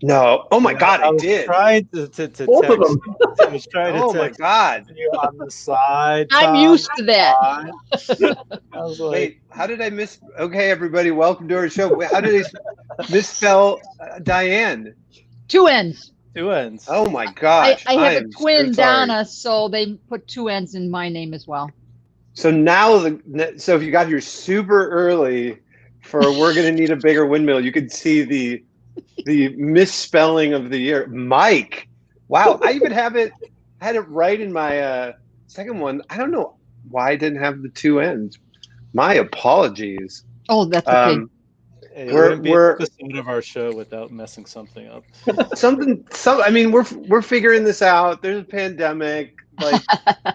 No. Oh my God, I was did. trying to text. Both of them. I was trying to Oh my text God. you on the side. I'm Tom, used to that. I was like, Wait, how did I miss? Okay, everybody, welcome to our show. Wait, how did I misspell Diane? 2 N's. two ends. Oh my gosh, I have a am twin, so sorry. Donna, so they put 2 N's in my name as well. So now, so if you got here super early for "We're Gonna Need a Bigger Windmill," you could see the misspelling of the year. Mike, wow, I even had it right in my second one. I don't know why I didn't have the 2 N's. My apologies. Oh, that's okay. It We're- wouldn't be an episode of our show without messing something up. I mean, we're figuring this out. There's a pandemic. Like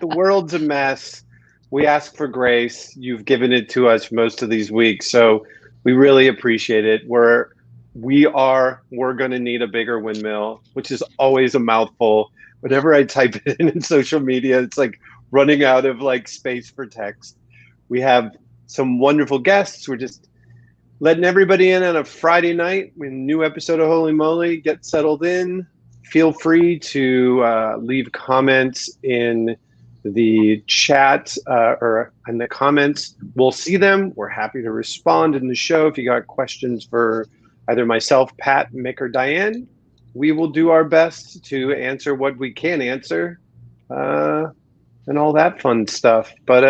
the world's a mess. We ask for grace. You've given it to us most of these weeks, so we really appreciate it. We're going to need a bigger windmill, which is always a mouthful. Whenever I type it in social media, it's like running out of like space for text. We have some wonderful guests. We're just letting everybody in on a Friday night with a new episode of Holey Moley. Get settled in. Feel free to leave comments in the chat or in the comments. We'll see them. We're happy to respond in the show. If you got questions for either myself, Pat, Mick, or Diane, we will do our best to answer what we can answer and all that fun stuff. But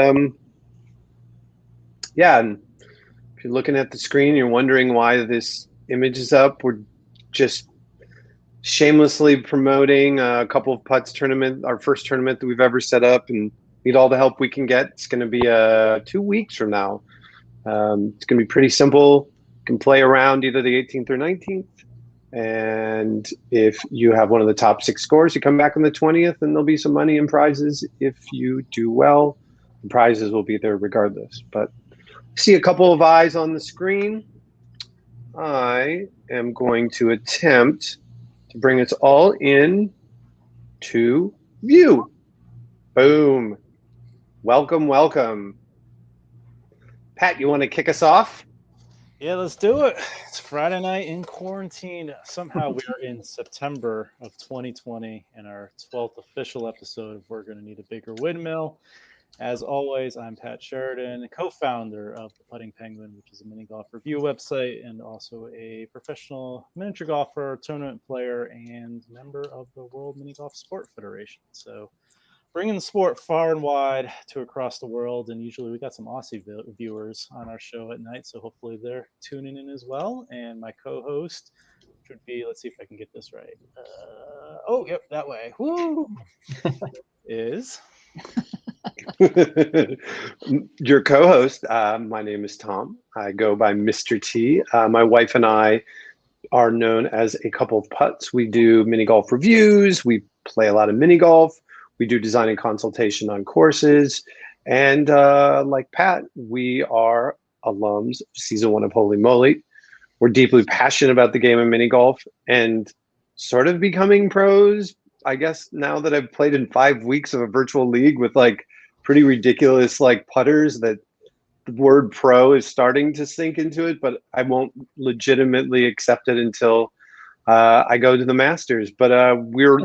yeah, and if you're looking at the screen, you're wondering why this image is up. We're just shamelessly promoting a couple of putts tournament, our first tournament that we've ever set up, and need all the help we can get. It's going to be 2 weeks from now. It's going to be pretty simple. You can play around either the 18th or 19th. And if you have one of the top 6 scores, you come back on the 20th, and there'll be some money and prizes. If you do well, the prizes will be there regardless. But see a couple of eyes on the screen. I am going to attempt to bring us all in to view. Boom. Welcome, welcome. Pat, you want to kick us off? Yeah, let's do it. It's Friday night in quarantine. Somehow we are in September of 2020 and our 12th official episode of We're Gonna Need a Bigger Windmill. As always, I'm Pat Sheridan, co-founder of the Putting Penguin, which is a mini golf review website and also a professional miniature golfer, tournament player, and member of the World Mini Golf Sport Federation. So bringing the sport far and wide to across the world, and usually we got some Aussie viewers on our show at night, so hopefully they're tuning in as well. And my co-host, which would be, let's see if I can get this right. Yep, that way. Woo! is... Your co-host, my name is Tom. I go by Mr. T. My wife and I are known as a couple of putts. We do mini golf reviews. We play a lot of mini golf. We do design and consultation on courses. And like Pat, we are alums of season 1 of Holey Moley. We're deeply passionate about the game of mini golf and sort of becoming pros. I guess now that I've played in 5 weeks of a virtual league with like pretty ridiculous like putters, that the word pro is starting to sink into it, but I won't legitimately accept it until I go to the Masters. But we're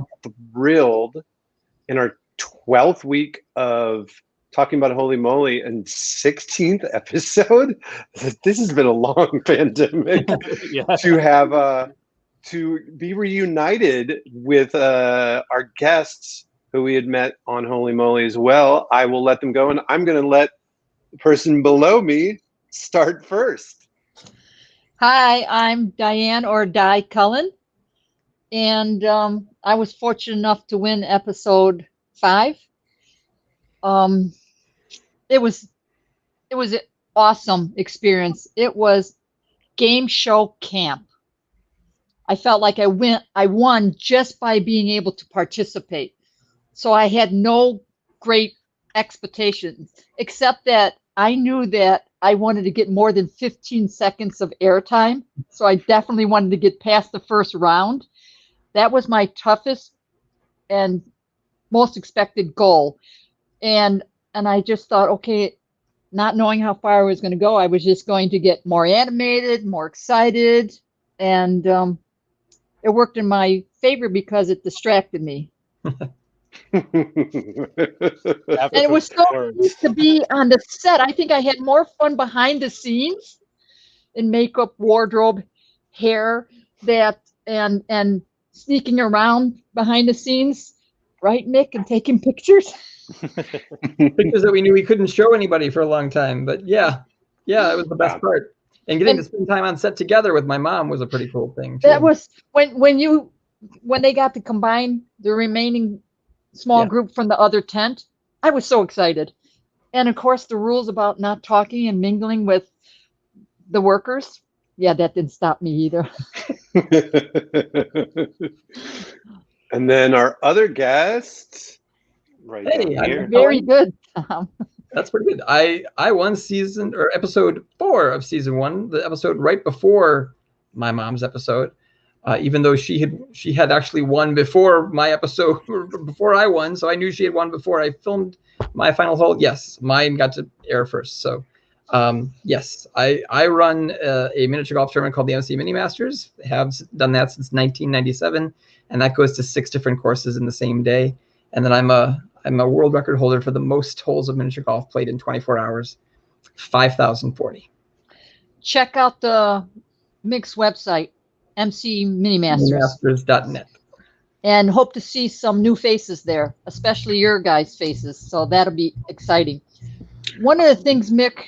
thrilled in our 12th week of talking about Holey Moley and 16th episode. This has been a long pandemic. Yeah. To have to be reunited with our guests who we had met on Holey Moley as well. I will let them go, and I'm going to let the person below me start first. Hi, I'm Diane or Di Cullen, and I was fortunate enough to win episode 5. It was an awesome experience. It was game show camp. I felt like I won just by being able to participate. So I had no great expectations, except that I knew that I wanted to get more than 15 seconds of airtime. So I definitely wanted to get past the first round. That was my toughest and most expected goal. And I just thought, okay, not knowing how far I was going to go, I was just going to get more animated, more excited. And it worked in my favor because it distracted me. And it was so nice to be on the set. I think I had more fun behind the scenes in makeup, wardrobe, hair, and sneaking around behind the scenes, right, Mick, and taking pictures. Pictures that we knew we couldn't show anybody for a long time, but yeah, it was the best part. And getting to spend time on set together with my mom was a pretty cool thing too. That was when they got to combine the remaining small group from the other tent. I was so excited. And of course, the rules about not talking and mingling with the workers. Yeah, that didn't stop me either. And then our other guest, right down here. Very good, Tom. That's pretty good. I won episode 4 of season 1, the episode right before my mom's episode. Even though she had actually won before my episode, before I won, so I knew she had won before I filmed my final hold. Yes, mine got to air first. So, yes, I run a miniature golf tournament called the MC Mini Masters. Have done that since 1997, and that goes to 6 different courses in the same day. And then I'm a world record holder for the most holes of miniature golf played in 24 hours, 5,040. Check out the Mick's website, MC Minimasters. Minimasters.net. And hope to see some new faces there, especially your guys' faces. So that'll be exciting. One of the things, Mick,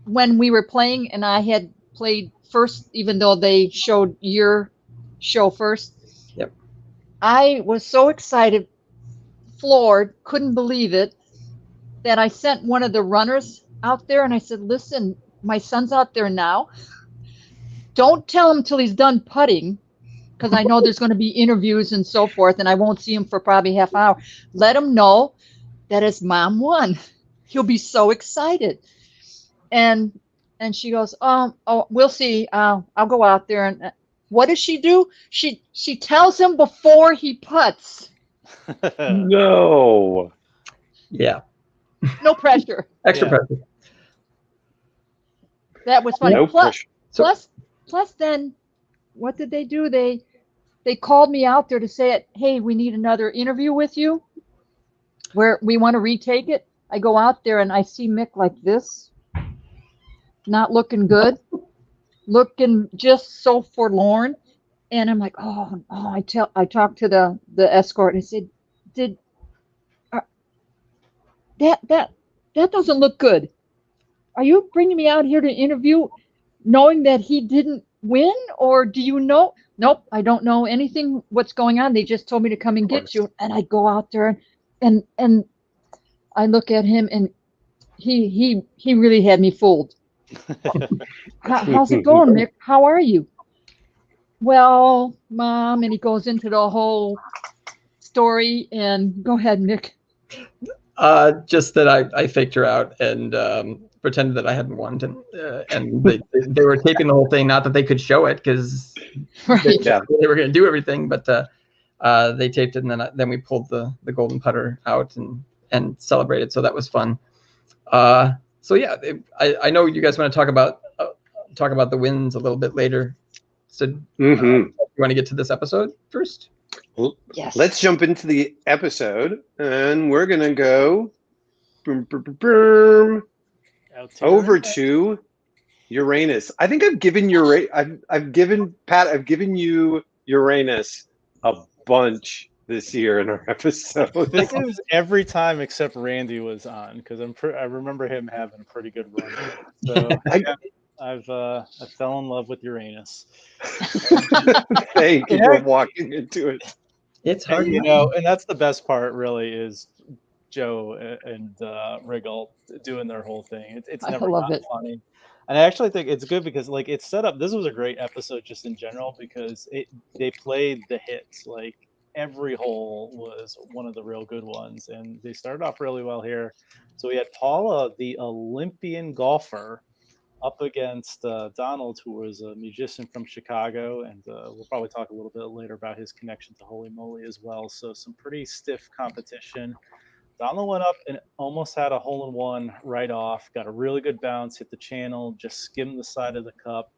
when we were playing and I had played first, even though they showed your show first, yep, I was so excited, floored, couldn't believe it, that I sent one of the runners out there and I said, listen, my son's out there now. Don't tell him till he's done putting, because I know there's going to be interviews and so forth, and I won't see him for probably half an hour. Let him know that his mom won. He'll be so excited. And she goes, oh, we'll see. I'll go out there. And what does she do? She tells him before he putts. No. Yeah. No pressure. Extra pressure. That was funny. No pressure. Plus, then, what did they do? They called me out there to say, hey, we need another interview with you where we want to retake it. I go out there and I see Mick like this, not looking good, looking just so forlorn. And I'm like, I talked to the escort and I said, that doesn't look good. Are you bringing me out here to interview knowing that he didn't win, or do you know? Nope, I don't know anything what's going on. They just told me to come and get you. And I go out there and I look at him and he really had me fooled. How's it going, Mick? How are you? Well, Mom, and he goes into the whole story. And go ahead, Mick. Just that I faked her out and pretended that I hadn't won, and they were taping the whole thing. Not that they could show it because they were going to do everything, but they taped it, and then we pulled the golden putter out and celebrated. So that was fun. So yeah, I know you guys want to talk about the wins a little bit later. So you want to get to this episode first? Yes. Let's jump into the episode, and we're gonna go over to Uranus. I think I've given I've given you Uranus a bunch this year in our episode. I think it was every time except Randy was on, because I remember him having a pretty good run. So I fell in love with Uranus. Thank you for walking into it. It's hard, and that's the best part. Really, is Joe and Riggle doing their whole thing. It's never not funny, and I actually think it's good because it's set up. This was a great episode just in general because they played the hits. Like every hole was one of the real good ones, and they started off really well here. So we had Paula, the Olympian golfer, up against Donald, who was a musician from Chicago, and we'll probably talk a little bit later about his connection to Holey Moley as well. So some pretty stiff competition. Donald went up and almost had a hole-in-one right off, got a really good bounce, hit the channel, just skimmed the side of the cup,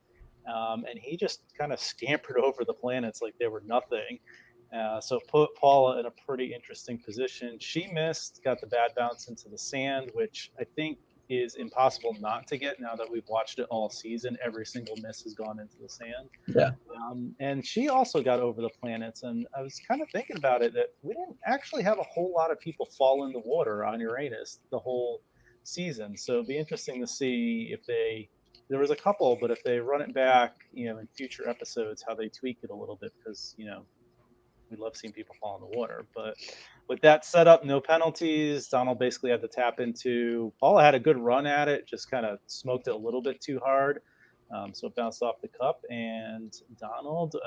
and he just kind of scampered over the planets like they were nothing. So put Paula in a pretty interesting position. She missed, got the bad bounce into the sand, which I think is impossible not to get now that we've watched it all season. Every single miss has gone into the sand. Yeah. And she also got over the planets. And I was kind of thinking about it that we didn't actually have a whole lot of people fall in the water on Uranus the whole season. So it'd be interesting to see if there was a couple, but if they run it back, in future episodes, how they tweak it a little bit, because, we love seeing people fall in the water. But with that setup, no penalties. Donald basically had to tap into. Paula had a good run at it, just kind of smoked it a little bit too hard. So it bounced off the cup. And Donald,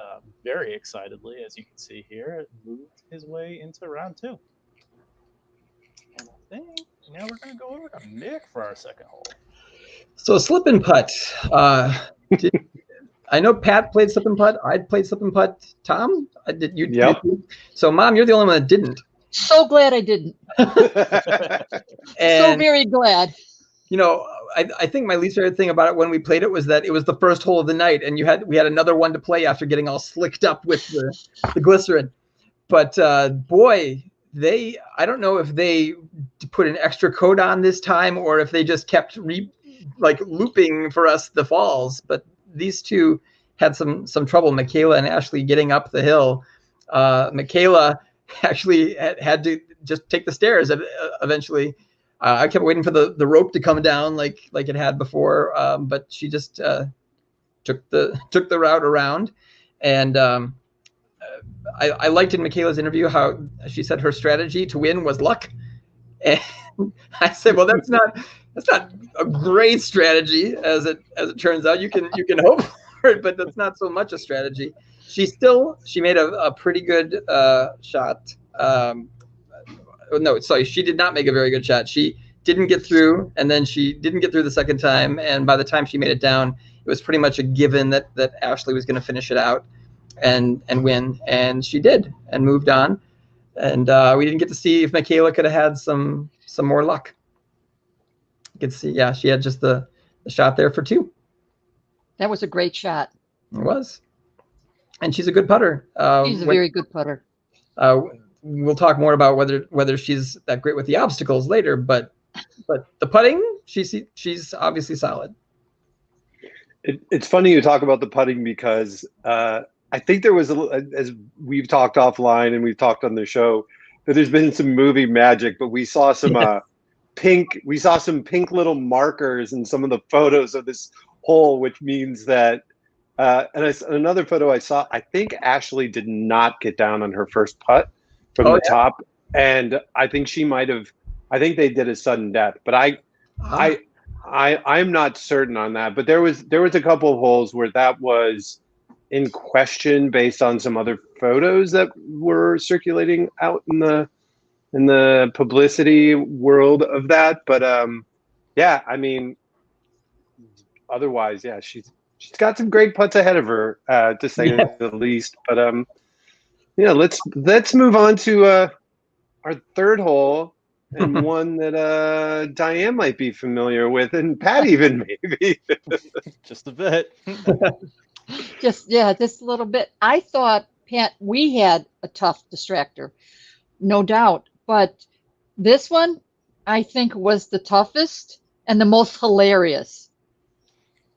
very excitedly, as you can see here, moved his way into round 2. And I think now we're going to go over to Mick for our second hole. So slip and putt. I know Pat played slip and putt. I played slip and putt. Tom, did you? Yep. So Mom, you're the only one that didn't. So glad I didn't. So very glad. I think my least favorite thing about it when we played it was that it was the first hole of the night, and we had another one to play after getting all slicked up with the glycerin. But boy, I don't know if they put an extra coat on this time or if they just kept looping for us the falls. But these two had some trouble, Michaela and Ashley, getting up the hill. Michaela actually had to just take the stairs eventually. I kept waiting for the rope to come down like it had before, but she just took the route around. And I liked in Michaela's interview how she said her strategy to win was luck. And I said, well, that's not a great strategy, as it turns out. You can hope for it, but that's not so much a strategy. She made a pretty good shot. No, sorry, she did not make a very good shot. She didn't get through, and then she didn't get through the second time. And by the time she made it down, it was pretty much a given that Ashley was going to finish it out and win, and she did, and moved on. And we didn't get to see if Michaela could have had some more luck. You can see, yeah, she had just the shot there for 2. That was a great shot. It was, and she's a good putter. She's a very good putter. We'll talk more about whether she's that great with the obstacles later, but the putting, she's obviously solid. It's funny you talk about the putting because I think there was as we've talked offline and we've talked on the show, that there's been some movie magic, but we saw some pink little markers in some of the photos of this hole, which means that another photo I saw, I think Ashley did not get down on her first putt from the top, and I think they did a sudden death, but I'm not certain on that. But there was a couple of holes where that was in question based on some other photos that were circulating out in the publicity world of that. But yeah, I mean, otherwise, yeah, she's got some great putts ahead of her, to say the least. But yeah, let's move on to our third hole, and one that Dianne might be familiar with, and Pat even maybe. Just a bit. Just a little bit. I thought, Pat, we had a tough distractor, no doubt. But this one, I think, was the toughest and the most hilarious.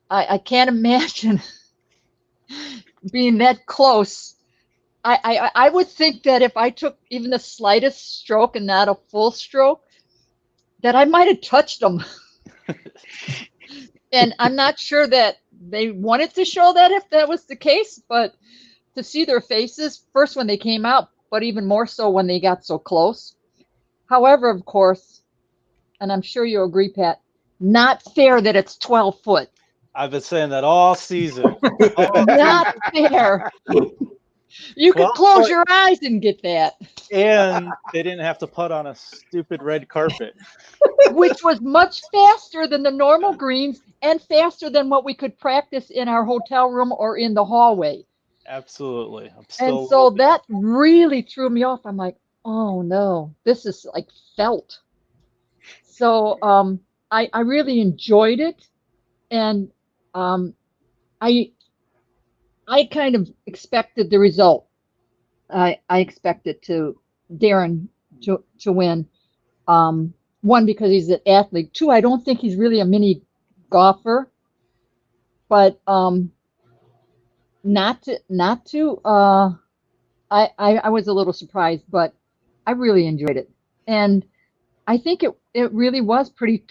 I can't imagine being that close. I would think that if I took even the slightest stroke and not a full stroke, that I might have touched them. And I'm not sure that they wanted to show that if that was the case, but to see their faces first when they came out, but even more so when they got so close. However, of course, and I'm sure you'll agree, Pat, not fair that it's 12 foot. I've been saying that all season. Not fair. You could close your eyes and get that. And they didn't have to putt on a stupid red carpet. Which was much faster than the normal greens and faster than what we could practice in our hotel room or in the hallway. Absolutely. And so that really threw me off. I'm like, oh no, this is like felt. So I really enjoyed it. And I I kind of expected the result. I expected Darren to win. One, because he's an athlete. Two, I don't think he's really a mini golfer. But not to I was a little surprised, but I really enjoyed it. And I think it really was pretty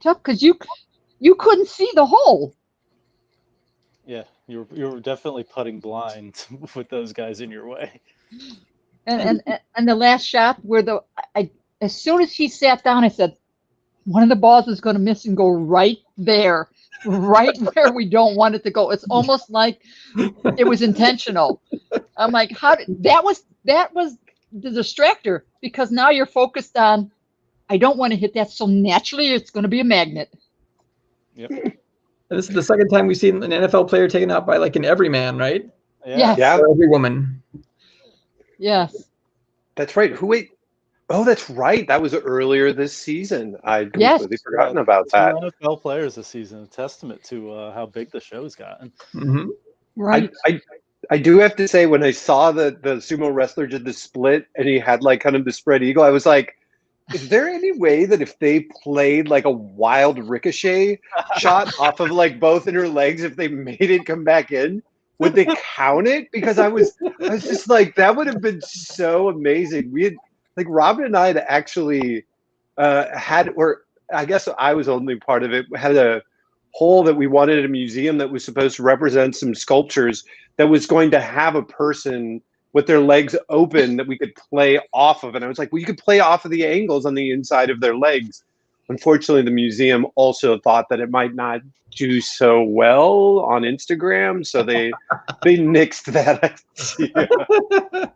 tough because you couldn't see the hole. Yeah, you were definitely putting blind with those guys in your way. And the last shot where as soon as he sat down, I said, one of the balls is going to miss and go right there, right where we don't want it to go. It's almost like it was intentional. I'm like, that was the distractor, because now you're focused on, I don't want to hit that, so naturally it's going to be a magnet. Yep. And this is the second time we've seen an NFL player taken out by like an everyman, right? Yes. Yeah. Or every woman. Yes. That's right. Oh, that's right. That was earlier this season. I'd completely forgotten about that. NFL players this season, a testament to how big the show's gotten. Mm-hmm. Right. I do have to say, when I saw the sumo wrestler did the split and he had like kind of the spread eagle, I was like, is there any way that if they played like a wild ricochet shot off of like both inner legs, if they made it come back in, would they count it? Because I was just like, that would have been so amazing. We had, like, Robin and I had actually had, or I guess I was only part of it, had a hole that we wanted at a museum that was supposed to represent some sculptures that was going to have a person with their legs open that we could play off of. And I was like, well, you could play off of the angles on the inside of their legs. Unfortunately, the museum also thought that it might not do so well on Instagram, so they nixed that idea.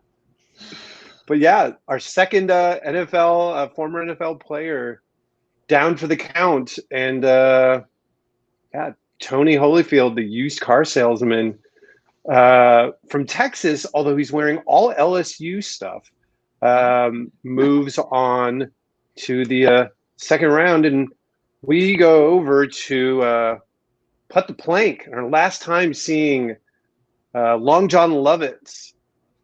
But yeah, our second former NFL player down for the count. And yeah, Tony Holyfield, the used car salesman from Texas, although he's wearing all LSU stuff, moves on to the second round. And we go over to Putt the Plank, our last time seeing Long John Lovitz.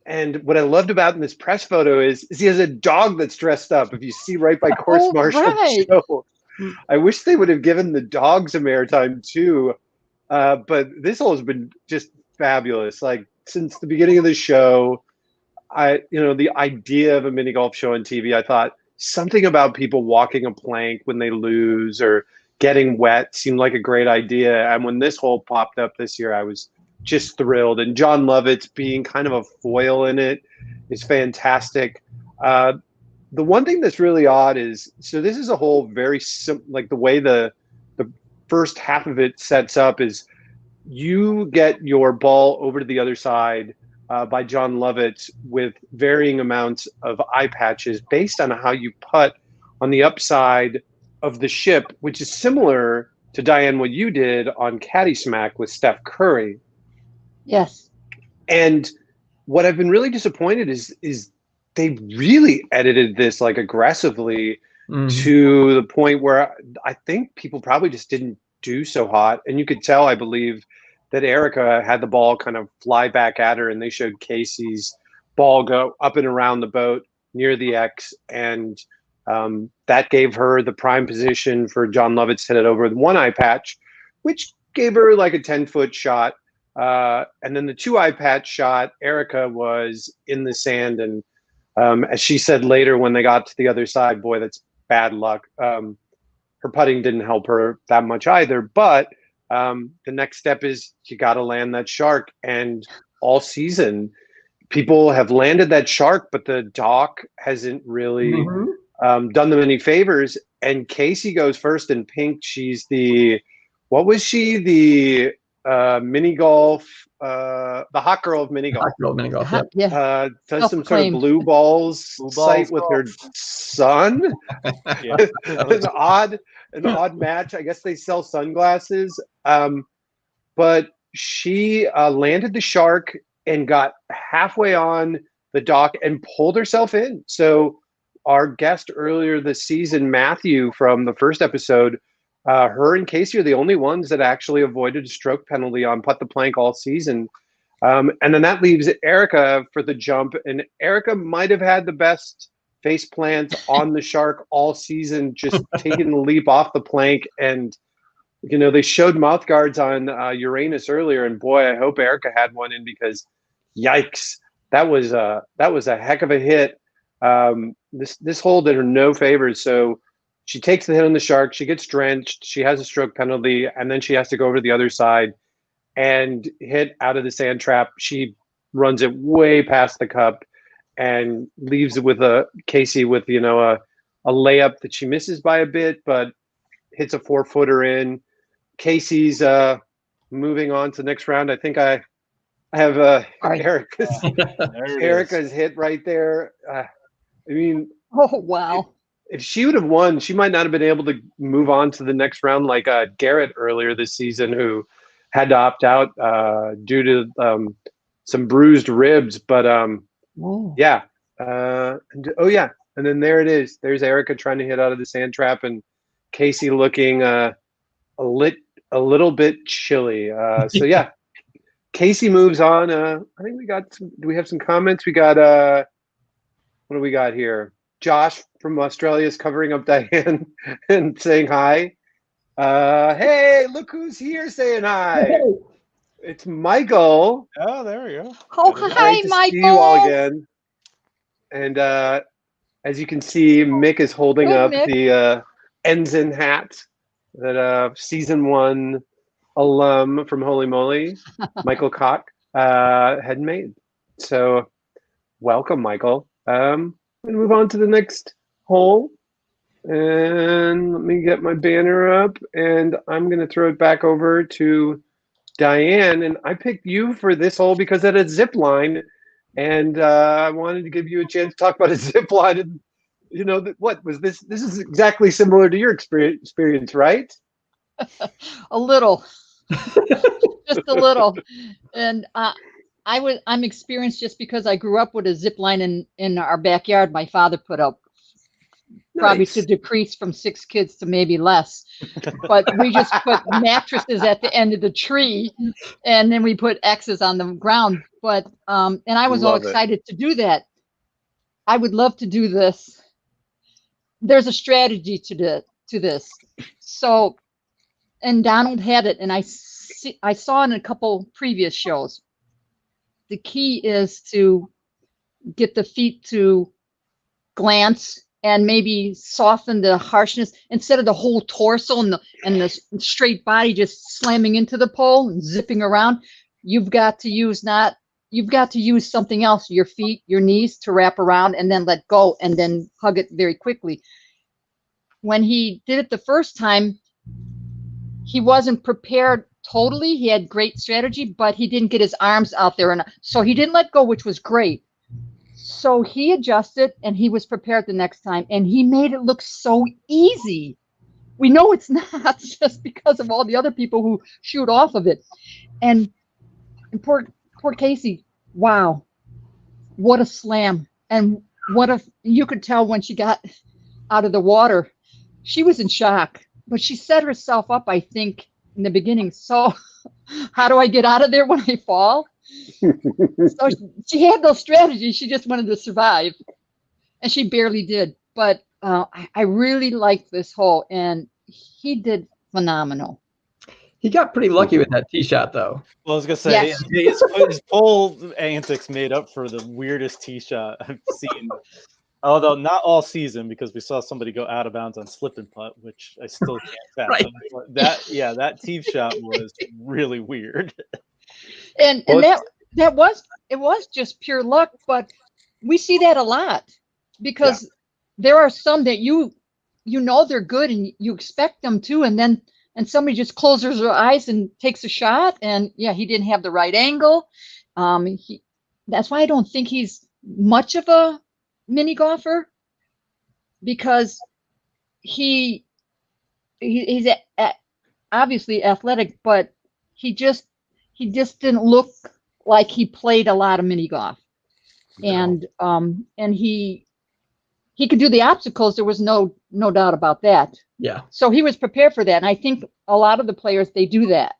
And what I loved about in this press photo is he has a dog that's dressed up. If you see right by Course Marshall show, I wish they would have given the dogs some airtime too. But this whole has been just fabulous. Like, since the beginning of the show, the idea of a mini golf show on TV, I thought something about people walking a plank when they lose or getting wet seemed like a great idea. And when this hole popped up this year, I was just thrilled. And John Lovitz being kind of a foil in it is fantastic. The one thing that's really odd is, so this is a whole very like the way the first half of it sets up is you get your ball over to the other side by John Lovitz with varying amounts of eye patches based on how you putt on the upside of the ship, which is similar to, Diane, what you did on Caddy Smack with Steph Curry. Yes. And what I've been really disappointed is they really edited this like aggressively to the point where I think people probably just didn't do so hot. And you could tell, I believe, that Erica had the ball kind of fly back at her, and they showed Casey's ball go up and around the boat near the X. And that gave her the prime position for John Lovitz to hit it over with one eye patch, which gave her like a 10-foot shot. And then the two eye patch shot, Erica was in the sand. And as she said later when they got to the other side, boy, that's bad luck. Her putting didn't help her that much either. But the next step is you got to land that shark. And all season, people have landed that shark, but the dock hasn't really done them any favors. And Casey goes first in pink. She's what was she? The mini golf, the hot girl of mini golf. Hot girl of mini golf, yeah. Does some sort of blue balls site with her son. An odd match. I guess they sell sunglasses. But she landed the shark and got halfway on the dock and pulled herself in. So our guest earlier this season, Matthew, from the first episode, her and Casey are the only ones that actually avoided a stroke penalty on Putt the Plank all season. And then that leaves Erica for the jump. And Erica might have had the best face plant on the shark all season, just taking the leap off the plank. And, they showed mouth guards on Uranus earlier. And boy, I hope Erica had one in, because yikes, that was a heck of a hit. This hole did her no favors. So she takes the hit on the shark. She gets drenched. She has a stroke penalty. And then she has to go over to the other side and hit out of the sand trap. She runs it way past the cup and leaves it with Casey with, a layup that she misses by a bit, but hits a 4-footer in. Casey's moving on to the next round. I think I have Erica's hit right there. Oh, wow. If she would have won, she might not have been able to move on to the next round like Garrett earlier this season, who had to opt out due to some bruised ribs. But yeah. And then there it is. There's Erica trying to hit out of the sand trap, and Casey looking a little bit chilly. So yeah, Casey moves on. I think do we have some comments? We got what do we got here? Josh from Australia is covering up Diane and saying hi. Hey, look who's here saying hi. Hey. It's Michael. Oh, there we go. Oh, hi, Michael. See you all again. And as you can see, Mick is holding up Mick. The ensign hat that season 1 alum from Holey Moley, Michael Koch, had made. So welcome, Michael. We'll move on to the next hole. And let me get my banner up, and I'm going to throw it back over to Diane. And I picked you for this hole because it had a zip line, and I wanted to give you a chance to talk about a zip line. And what was this? This is exactly similar to your experience, right? A little, just a little. And I'm experienced just because I grew up with a zip line in our backyard. My father put up. Probably Nice. to decrease from 6 kids to maybe less, but we just put mattresses at the end of the tree, and then we put X's on the ground. But and I was all excited to do that. I would love to do this. There's a strategy to this. So, and Donald had it, and I saw in a couple previous shows. The key is to get the feet to glance and maybe soften the harshness instead of the whole torso and the straight body just slamming into the pole and zipping around. You've got to use something else, your feet, your knees, to wrap around and then let go and then hug it very quickly. When he did it the first time, he wasn't prepared totally. He had great strategy, but he didn't get his arms out there, and so he didn't let go, which was great. So he adjusted, and he was prepared the next time, and he made it look so easy. We know it's not, just because of all the other people who shoot off of it. And poor Casey, wow, what a slam. And you could tell when she got out of the water, she was in shock, but she set herself up, I think, in the beginning. So how do I get out of there when I fall? So she had those strategies. She just wanted to survive, and she barely did. But I really liked this hole, and he did phenomenal. He got pretty lucky with that tee shot, though. Well, I was gonna say Yes. his pole antics made up for the weirdest tee shot I've seen. Although not all season, because we saw somebody go out of bounds on slip and putt, which I still can't tap. Right. That tee shot was really weird. And it was just pure luck, but we see that a lot because there are some that you know they're good and you expect them to, and somebody just closes their eyes and takes a shot, and he didn't have the right angle. That's why I don't think he's much of a mini golfer, because he's obviously athletic, but he just didn't look like he played a lot of mini golf. No. And he could do the obstacles. There was no doubt about that. Yeah. So he was prepared for that. And I think a lot of the players, they do that.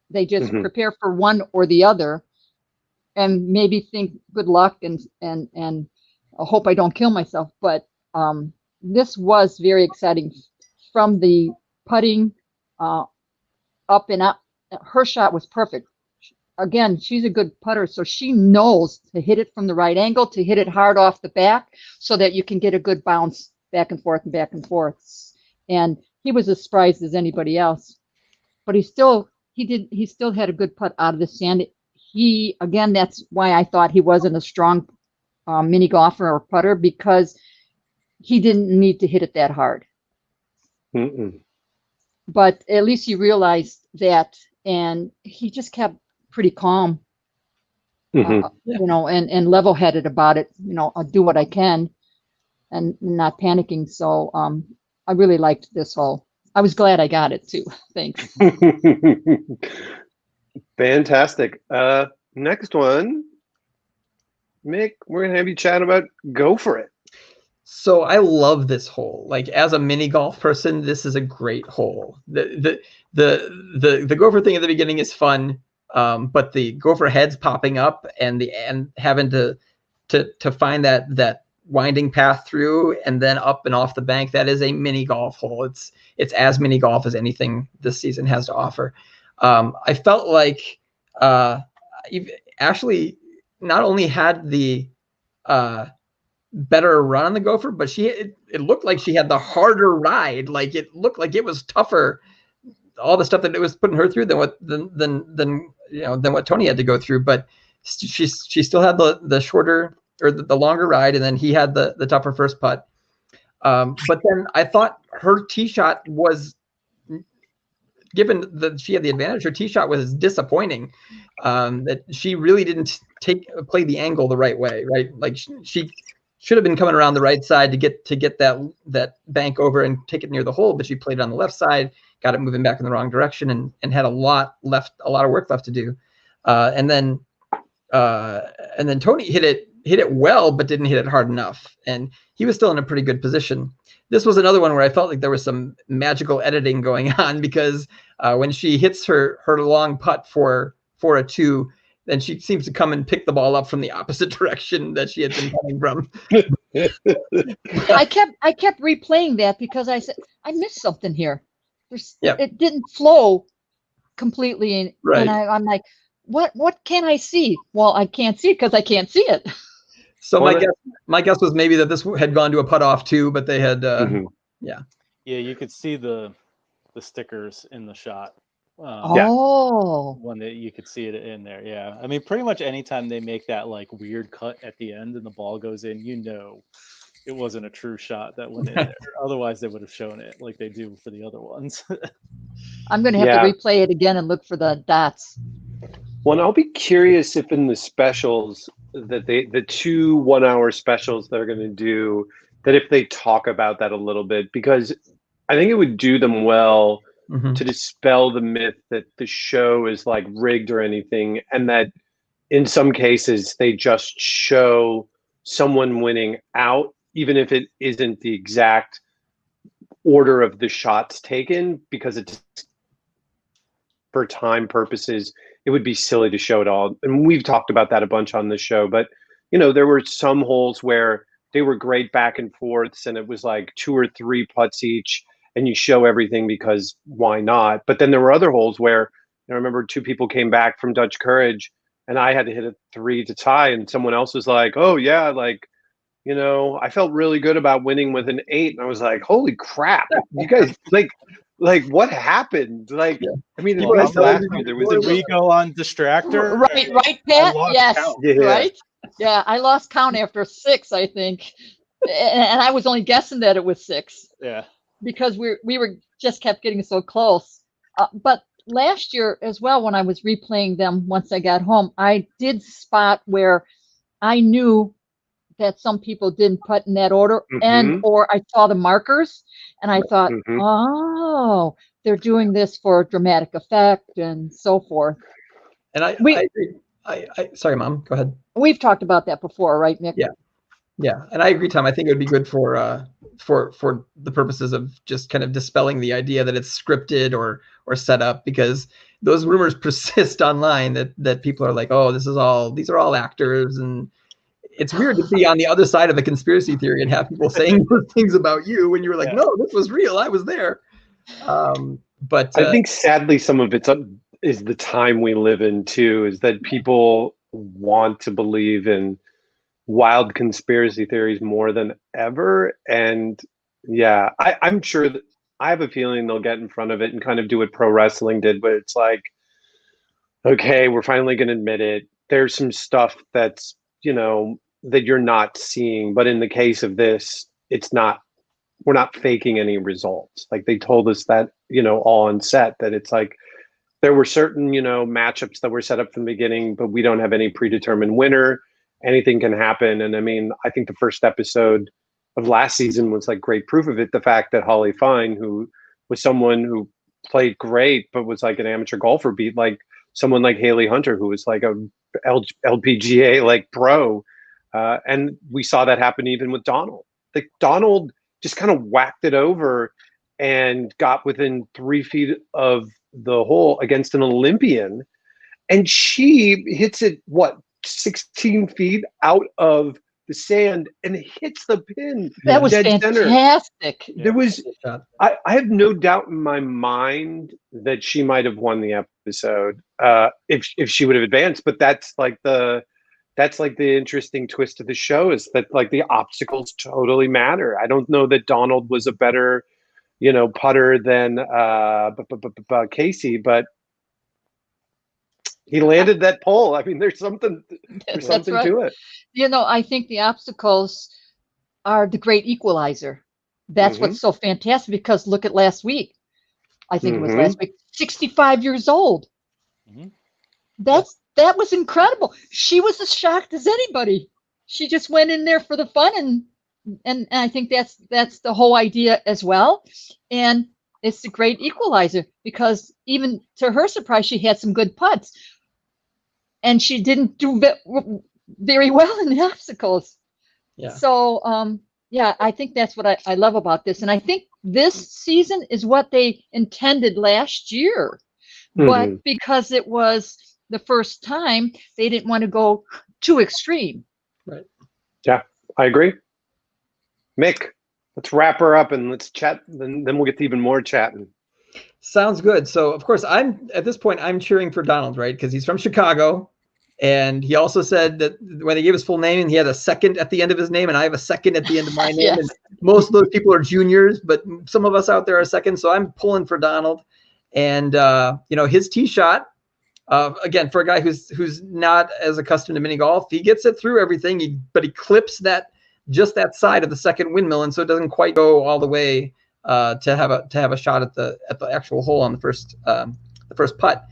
They just prepare for one or the other. and maybe think good luck and I hope I don't kill myself. But this was very exciting from the putting up and up. Her shot was perfect. Again, she's a good putter, so she knows to hit it from the right angle, to hit it hard off the back so that you can get a good bounce back and forth and back and forth. And he was as surprised as anybody else. But he still had a good putt out of the sand. Again, that's why I thought he wasn't a strong mini golfer or putter, because he didn't need to hit it that hard. But at least he realized that, and he just kept pretty calm, you know, and level-headed about it. You know, I'll do what I can, and not panicking. So I really liked this hole. I was glad I got it too. Thanks. Fantastic. Next one, Mick, we're gonna have you chat about Go For It. So I love this hole. Like, as a mini golf person, this is a great hole. The gopher thing at the beginning is fun, but the gopher heads popping up and having to find that winding path through and then up and off the bank, that is a mini golf hole. It's as mini golf as anything this season has to offer. I felt like Ashley not only had the better run on the gopher, but it looked like she had the harder ride. Like, it looked like it was tougher, all the stuff that it was putting her through than what Tony had to go through. But she still had the shorter or the longer ride, and then he had the tougher first putt. But then I thought her tee shot was, given that she had the advantage, her tee shot was disappointing. That she really didn't play the angle the right way, right? Like, she should have been coming around the right side to get that bank over and take it near the hole, but she played it on the left side, got it moving back in the wrong direction, and had a lot of work left to do. And then Tony hit it well, but didn't hit it hard enough, and he was still in a pretty good position. This was another one where I felt like there was some magical editing going on, because when she hits her long putt for a 2, then she seems to come and pick the ball up from the opposite direction that she had been coming from. I kept replaying that because I said, I missed something here. It didn't flow completely, right. And I'm like, what can I see? Well, I can't see it because I can't see it. So my guess was maybe that this had gone to a putt off too, but they had yeah, you could see the stickers in the shot. One that you could see it in there. Yeah, I mean, pretty much anytime they make that like weird cut at the end and the ball goes in, you know, it wasn't a true shot that went in there. Otherwise, they would have shown it like they do for the other ones. I'm going to have to replay it again and look for the dots. Well, and I'll be curious if in the specials that the 2 1-hour specials they're going to do, that if they talk about that a little bit, because I think it would do them well to dispel the myth that the show is like rigged or anything, and that in some cases they just show someone winning out, even if it isn't the exact order of the shots taken, because it's for time purposes, it would be silly to show it all. And we've talked about that a bunch on the show, but you know, there were some holes where they were great back and forths and it was like 2 or 3 putts each, and you show everything because why not? But then there were other holes where, I remember 2 people came back from Dutch Courage and I had to hit a 3 to tie, and someone else was like, oh yeah, like, you know, I felt really good about winning with an 8. And I was like, holy crap, you guys, like what happened? Like, I mean, last year there was Did we go on distractor? Right, Pat? Yes, right? Yeah, I lost count after 6, I think. And I was only guessing that it was 6. Yeah. Because we were just kept getting so close. But last year as well, when I was replaying them once I got home, I did spot where I knew that some people didn't put in that order, or I saw the markers and I thought, oh, they're doing this for dramatic effect and so forth. And I sorry, Mom, go ahead. We've talked about that before, right, Mick? Yeah, and I agree, Tom. I think it would be good for the purposes of just kind of dispelling the idea that it's scripted or set up, because those rumors persist online that people are like, oh, these are all actors, and it's weird to be on the other side of a conspiracy theory and have people saying those things about you when you were like, no, this was real, I was there. But I think sadly some of it is the time we live in too, is that people want to believe in wild conspiracy theories more than ever. And yeah, I'm sure that I have a feeling they'll get in front of it and kind of do what pro wrestling did, but it's like, okay, we're finally going to admit it. There's some stuff that's, that you're not seeing, but in the case of this, we're not faking any results. Like they told us that, all on set, that it's like there were certain, matchups that were set up from the beginning, but we don't have any predetermined winner. Anything can happen. And I mean, I think the first episode of last season was like great proof of it. The fact that Holly Fine, who was someone who played great, but was like an amateur golfer, beat like someone like Haley Hunter, who was like a LPGA like pro. And we saw that happen even with Donald. Like Donald just kind of whacked it over and got within 3 feet of the hole against an Olympian. And she hits it, 16 feet out of the sand and hits the pin. That was fantastic. Center. There was, I have no doubt in my mind that she might have won the episode if she would have advanced. But that's like the interesting twist of the show, is that like the obstacles totally matter. I don't know that Donald was a better, putter than Casey, but he landed that pole. I mean, there's something right. to it. I think the obstacles are the great equalizer. That's what's so fantastic, because look at last week. I think it was last week, 65 years old. That was incredible. She was as shocked as anybody. She just went in there for the fun, and I think that's the whole idea as well. And it's the great equalizer, because even to her surprise, she had some good putts, and she didn't do very well in the obstacles. Yeah. So I think that's what I love about this, and I think this season is what they intended last year, but because it was the first time, they didn't want to go too extreme. Right. Yeah, I agree. Mick, let's wrap her up and let's chat. Then we'll get to even more chatting. Sounds good. So, of course, at this point, I'm cheering for Donald, right? Because he's from Chicago. And he also said that when they gave his full name, he had a second at the end of his name, and I have a second at the end of my name. Yes. And most of those people are juniors, but some of us out there are seconds. So I'm pulling for Donald. And, his tee shot, again, for a guy who's not as accustomed to mini golf, he gets it through everything, but he clips that side of the second windmill, and so it doesn't quite go all the way to have a shot at the actual hole on the first putt.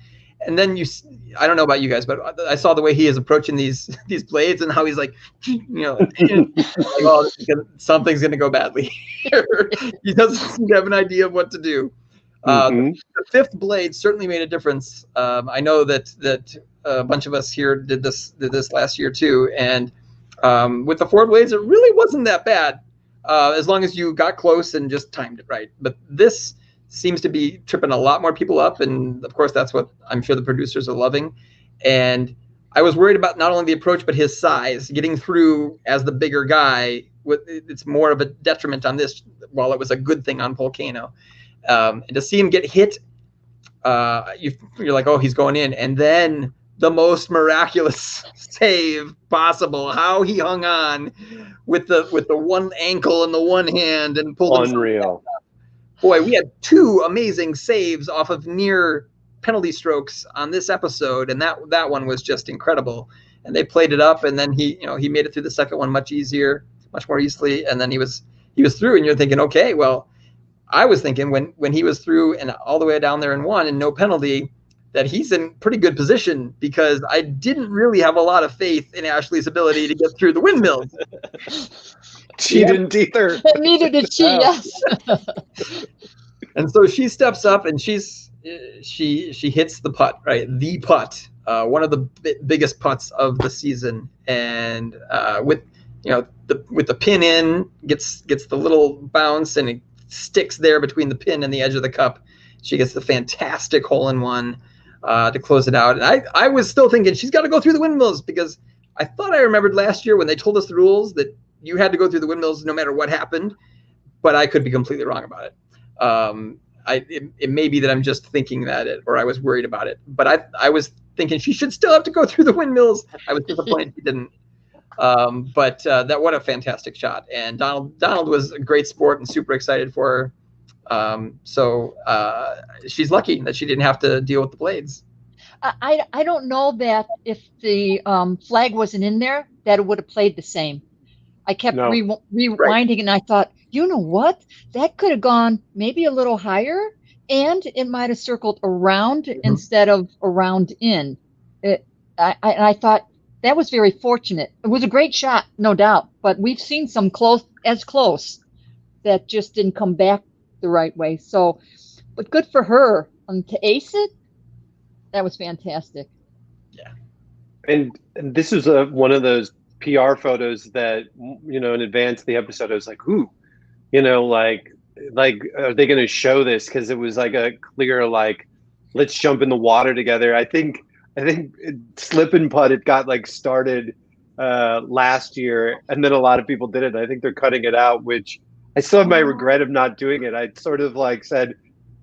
And then I don't know about you guys, but I saw the way he is approaching these blades and how he's like, like, oh, something's going to go badly here. He doesn't seem to have an idea of what to do. The fifth blade certainly made a difference. I know that a bunch of us here did this last year too, and with the four blades, it really wasn't that bad, as long as you got close and just timed it right. But this seems to be tripping a lot more people up, and of course that's what I'm sure the producers are loving. And I was worried about not only the approach but his size, getting through as the bigger guy. It's more of a detriment on this, while it was a good thing on Volcano. And to see him get hit, you're like, oh, he's going in, and then the most miraculous save possible. How he hung on with the one ankle and the one hand and pulled. Unreal. Boy, we had two amazing saves off of near penalty strokes on this episode, and that one was just incredible. And they played it up, and then he made it through the second one much more easily, and then he was through. And you're thinking, okay, well, I was thinking when he was through and all the way down there and won and no penalty, that he's in pretty good position, because I didn't really have a lot of faith in Ashley's ability to get through the windmills. She didn't either. Neither did she. Yes. And so she steps up and she hits the putt, right? The putt, one of the biggest putts of the season, and with the pin in, gets the little bounce, and it sticks there between the pin and the edge of the cup. She gets the fantastic hole in one. to close it out. And I was still thinking she's got to go through the windmills, because I thought I remembered last year when they told us the rules that you had to go through the windmills no matter what happened, but I could be completely wrong about it. It may be that I'm just thinking or I was worried about it, but I was thinking she should still have to go through the windmills. I was disappointed she didn't. But what a fantastic shot. And Donald was a great sport and super excited for her. So she's lucky that she didn't have to deal with the blades. I don't know that if the flag wasn't in there, that it would have played the same. I kept rewinding, and I thought, you know what? That could have gone maybe a little higher, and it might have circled around instead of around in. I thought that was very fortunate. It was a great shot, no doubt, but we've seen some close that just didn't come back the right way. So, but good for her. To ace it, that was fantastic. Yeah. And this is one of those PR photos that, in advance of the episode, I was like, ooh, like are they going to show this? Because it was like a clear, like, let's jump in the water together. I think slip and putt, it got like started last year, and then a lot of people did it. I think they're cutting it out, which I still have my regret of not doing it. I sort of like said,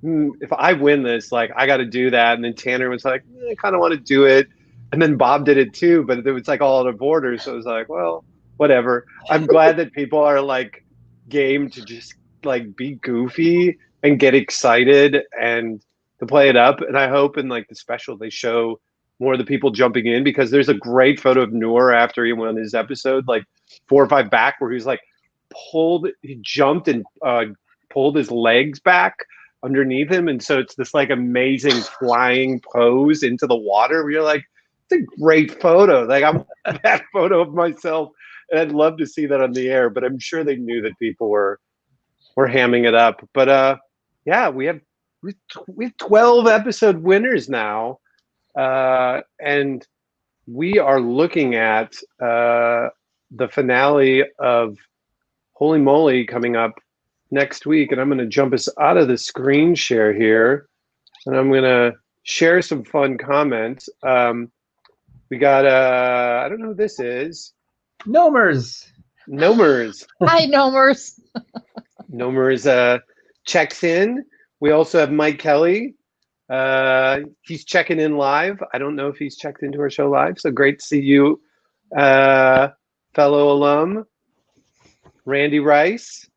if I win this, like, I got to do that. And then Tanner was like, I kind of want to do it. And then Bob did it too, but it was like all out of order. So it was like, well, whatever. I'm glad that people are like game to just like be goofy and get excited and to play it up. And I hope in like the special they show more of the people jumping in, because there's a great photo of Noor after he won his episode, like 4 or 5 back, where he's like he jumped and pulled his legs back underneath him. And so it's this like amazing flying pose into the water where you're like, it's a great photo. Like, I want that photo of myself, and I'd love to see that on the air, but I'm sure they knew that people were hamming it up. But yeah, we have 12 episode winners now. And we are looking at the finale of Holey Moley coming up next week. And I'm going to jump us out of the screen share here, and I'm going to share some fun comments. We got, I don't know who this is. Nomers. Hi, Nomers. Nomers checks in. We also have Mike Kelly. He's checking in live. I don't know if he's checked into our show live. So great to see you, fellow alum. Randy Rice.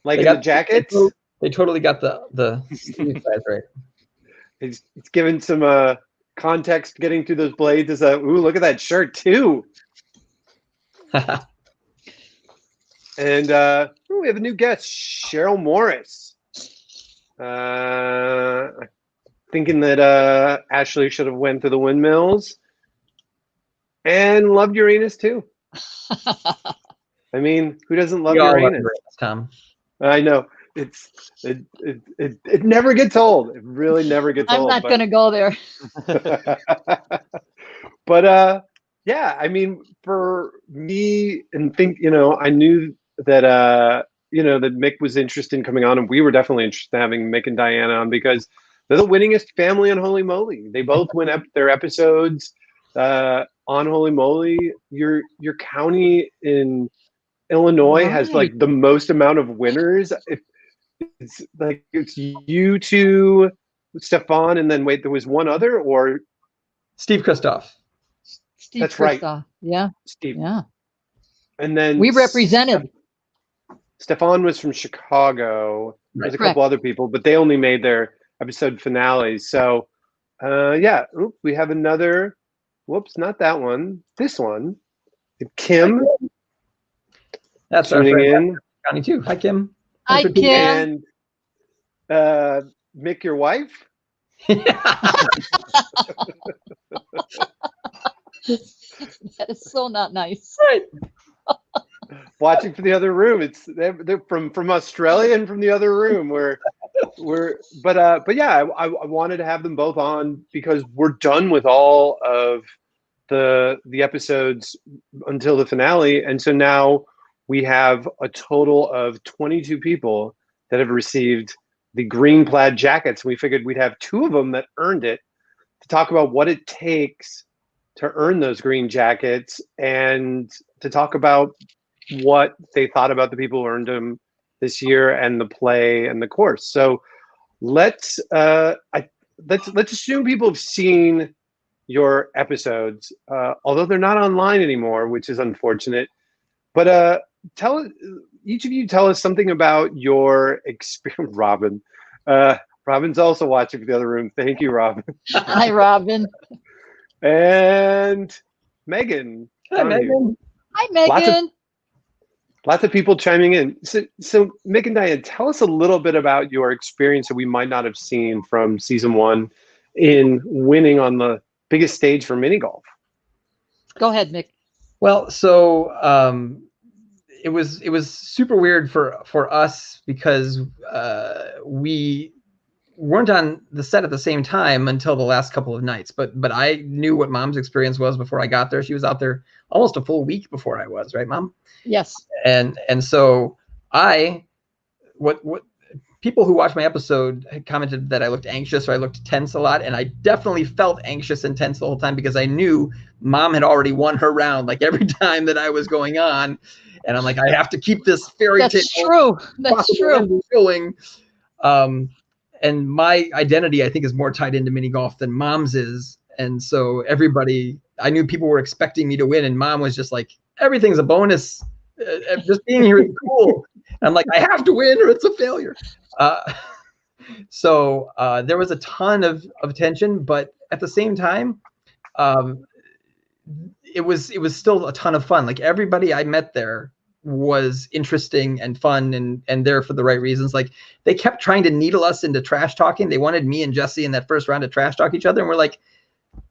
Liking the jackets. They totally got the sleeve size right. It's given some context getting through those blades. Is ooh, look at that shirt too. And we have a new guest, Cheryl Morris. Thinking that Ashley should have went through the windmills, and loved Uranus too. I mean, who doesn't love Uranus? Tom. I know. It never gets old. It really never gets old. I'm not going to go there. But yeah, I mean, for me, and I knew that that Mick was interested in coming on, and we were definitely interested in having Mick and Diane on, because they're the winningest family on Holey Moley. They both win their episodes on Holey Moley. Your county in Illinois has like the most amount of winners. It's you two, Stefan, and then wait, there was one other, or Steve Kristoff. That's Kristoff. right. Yeah. Steve. Yeah. And then we represented. Stefan was from Chicago. There's a Correct. couple other people, but they only made their episode finales. So yeah, we have another. Whoops, not that one. This one. Kim. That's our friend County too. Hi, Kim. Hi, Kim. And Mick, your wife. That is so not nice. Right. Watching from the other room. They're from Australia and from the other room. But yeah, I wanted to have them both on because we're done with all of the episodes until the finale, and so now we have a total of 22 people that have received the green plaid jackets. We figured we'd have two of them that earned it to talk about what it takes to earn those green jackets and to talk about what they thought about the people who earned them this year and the play and the course. So let's assume people have seen your episodes, although they're not online anymore, which is unfortunate. But each of you tell us something about your experience. Robin, Robin's also watching for the other room. Thank you, Robin. Hi, Robin. And Megan. Hi, Megan. Hi, Megan. Lots of people chiming in. So Mick and Diane, tell us a little bit about your experience that we might not have seen from season 1 in winning on the biggest stage for mini golf. Go ahead, Mick. Well, so it was super weird for us because we weren't on the set at the same time until the last couple of nights. But I knew what Mom's experience was before I got there. She was out there almost a full week before I was, right, Mom? Yes. And so what people who watched my episode had commented that I looked anxious or I looked tense a lot, and I definitely felt anxious and tense the whole time because I knew Mom had already won her round like every time that I was going on, and I'm like, I have to keep this fairy tale. That's true. That's true. Going. And my identity, I think, is more tied into mini golf than Mom's is, and so I knew people were expecting me to win, and Mom was just like, everything's a bonus. Just being here is cool. And I'm like, I have to win or it's a failure. So there was a ton of tension, but at the same time, it was still a ton of fun. Like everybody I met there was interesting and fun and there for the right reasons. Like they kept trying to needle us into trash talking. They wanted me and Jesse in that first round to trash talk each other, and we're like,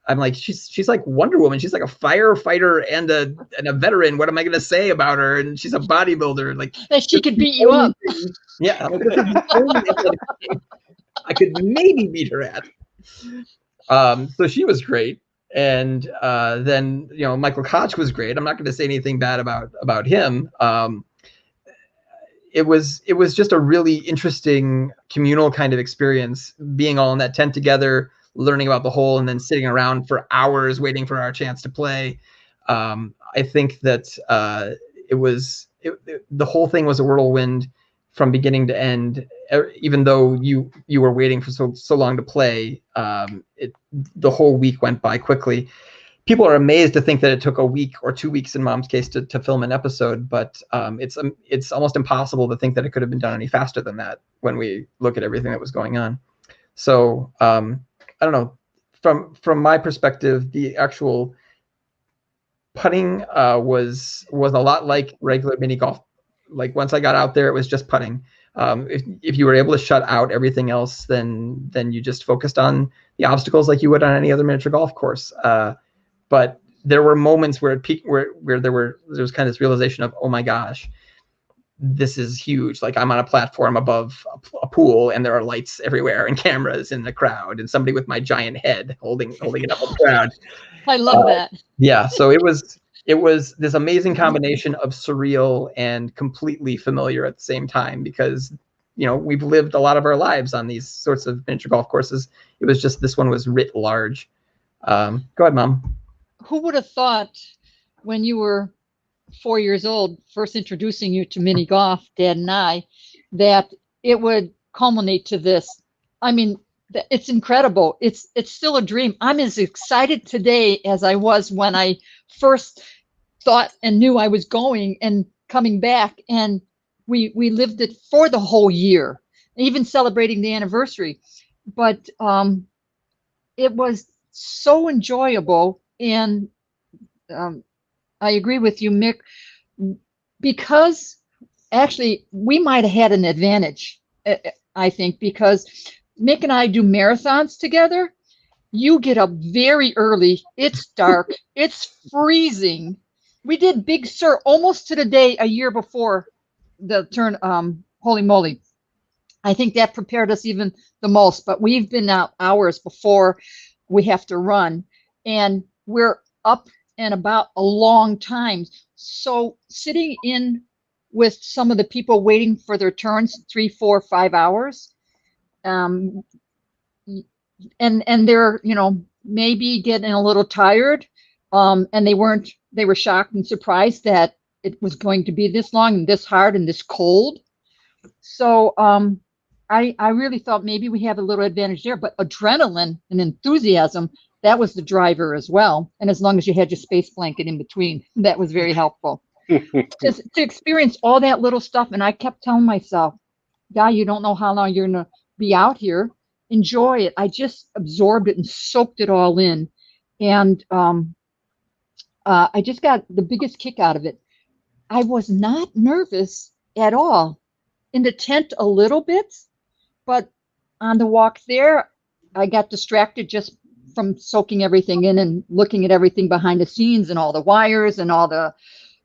I'm like, she's like Wonder Woman. She's like a firefighter and a veteran. What am I going to say about her? And she's a bodybuilder. Like that she could beat you up. Yeah, like, this is the only I could maybe beat her at. So she was great, and then Michael Koch was great. I'm not going to say anything bad about him. It was just a really interesting communal kind of experience, being all in that tent together, learning about the hole, and then sitting around for hours waiting for our chance to play. I think that the whole thing was a whirlwind from beginning to end. Even though you were waiting for so long to play, the whole week went by quickly. People are amazed to think that it took a week or 2 weeks in Mom's case to film an episode, but it's almost impossible to think that it could have been done any faster than that when we look at everything that was going on. So I don't know. From my perspective, the actual putting was a lot like regular mini golf. Like once I got out there, it was just putting. If you were able to shut out everything else, then you just focused on the obstacles like you would on any other miniature golf course. But there were moments where it peaked, where there was kind of this realization of, oh my gosh, this is huge. Like I'm on a platform above a pool and there are lights everywhere and cameras in the crowd and somebody with my giant head holding it up in the crowd. I love that. Yeah. So it was this amazing combination of surreal and completely familiar at the same time, because, we've lived a lot of our lives on these sorts of miniature golf courses. It was just, this one was writ large. Go ahead, Mom. Who would have thought when you were 4 years old, first introducing you to mini golf, Dad and I, that it would culminate to this? I mean, it's incredible. It's still a dream. I'm as excited today as I was when I first thought and knew I was going and coming back. And we lived it for the whole year, even celebrating the anniversary. But it was so enjoyable. And I agree with you, Mick, because actually we might have had an advantage, I think, because Mick and I do marathons together. You get up very early. It's dark. It's freezing. We did Big Sur almost to the day a year before the turn, Holey Moley. I think that prepared us even the most, but we've been out hours before we have to run, and we're up and about a long time. So sitting in with some of the people waiting for their turns 3, 4, 5 hours, um, and they're, maybe getting a little tired, and they were shocked and surprised that it was going to be this long and this hard and this cold. So I really thought maybe we have a little advantage there, but adrenaline and enthusiasm, that was the driver as well. And as long as you had your space blanket in between, that was very helpful. Just to experience all that little stuff. And I kept telling myself, yeah, you don't know how long you're going to be out here. Enjoy it. I just absorbed it and soaked it all in. And I just got the biggest kick out of it. I was not nervous at all. In the tent a little bit, but on the walk there, I got distracted just from soaking everything in and looking at everything behind the scenes and all the wires and all the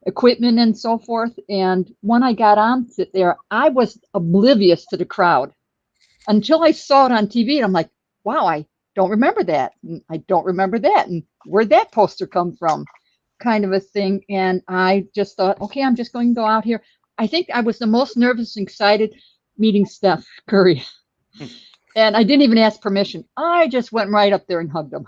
equipment and so forth. And when I got on there, I was oblivious to the crowd until I saw it on TV. And I'm like, wow, I don't remember that. And I don't remember that. And where'd that poster come from? Kind of a thing. And I just thought, okay, I'm just going to go out here. I think I was the most nervous and excited meeting Steph Curry. And I didn't even ask permission. I just went right up there and hugged him.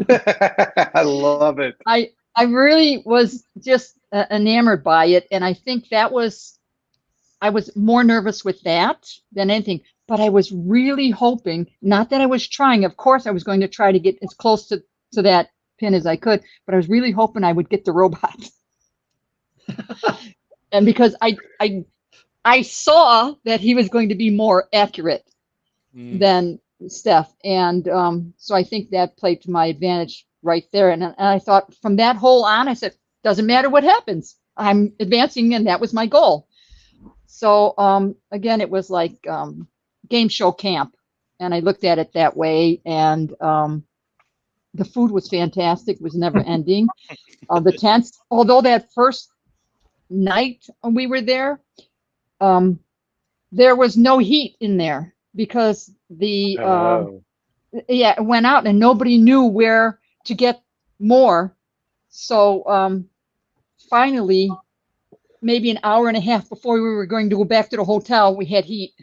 I love it. I really was just enamored by it. And I think I was more nervous with that than anything. But I was really hoping, not that I was trying, of course I was going to try to get as close to that pin as I could, but I was really hoping I would get the robot. And because I saw that he was going to be more accurate than Steph. And so I think that played to my advantage right there. And I thought from that hole on, I said, doesn't matter what happens. I'm advancing, and that was my goal. So again, it was like game show camp. And I looked at it that way. And the food was fantastic. It was never ending. The tents, although that first night we were there, there was no heat in there because it went out and nobody knew where to get more. So finally, maybe an hour and a half before we were going to go back to the hotel, we had heat.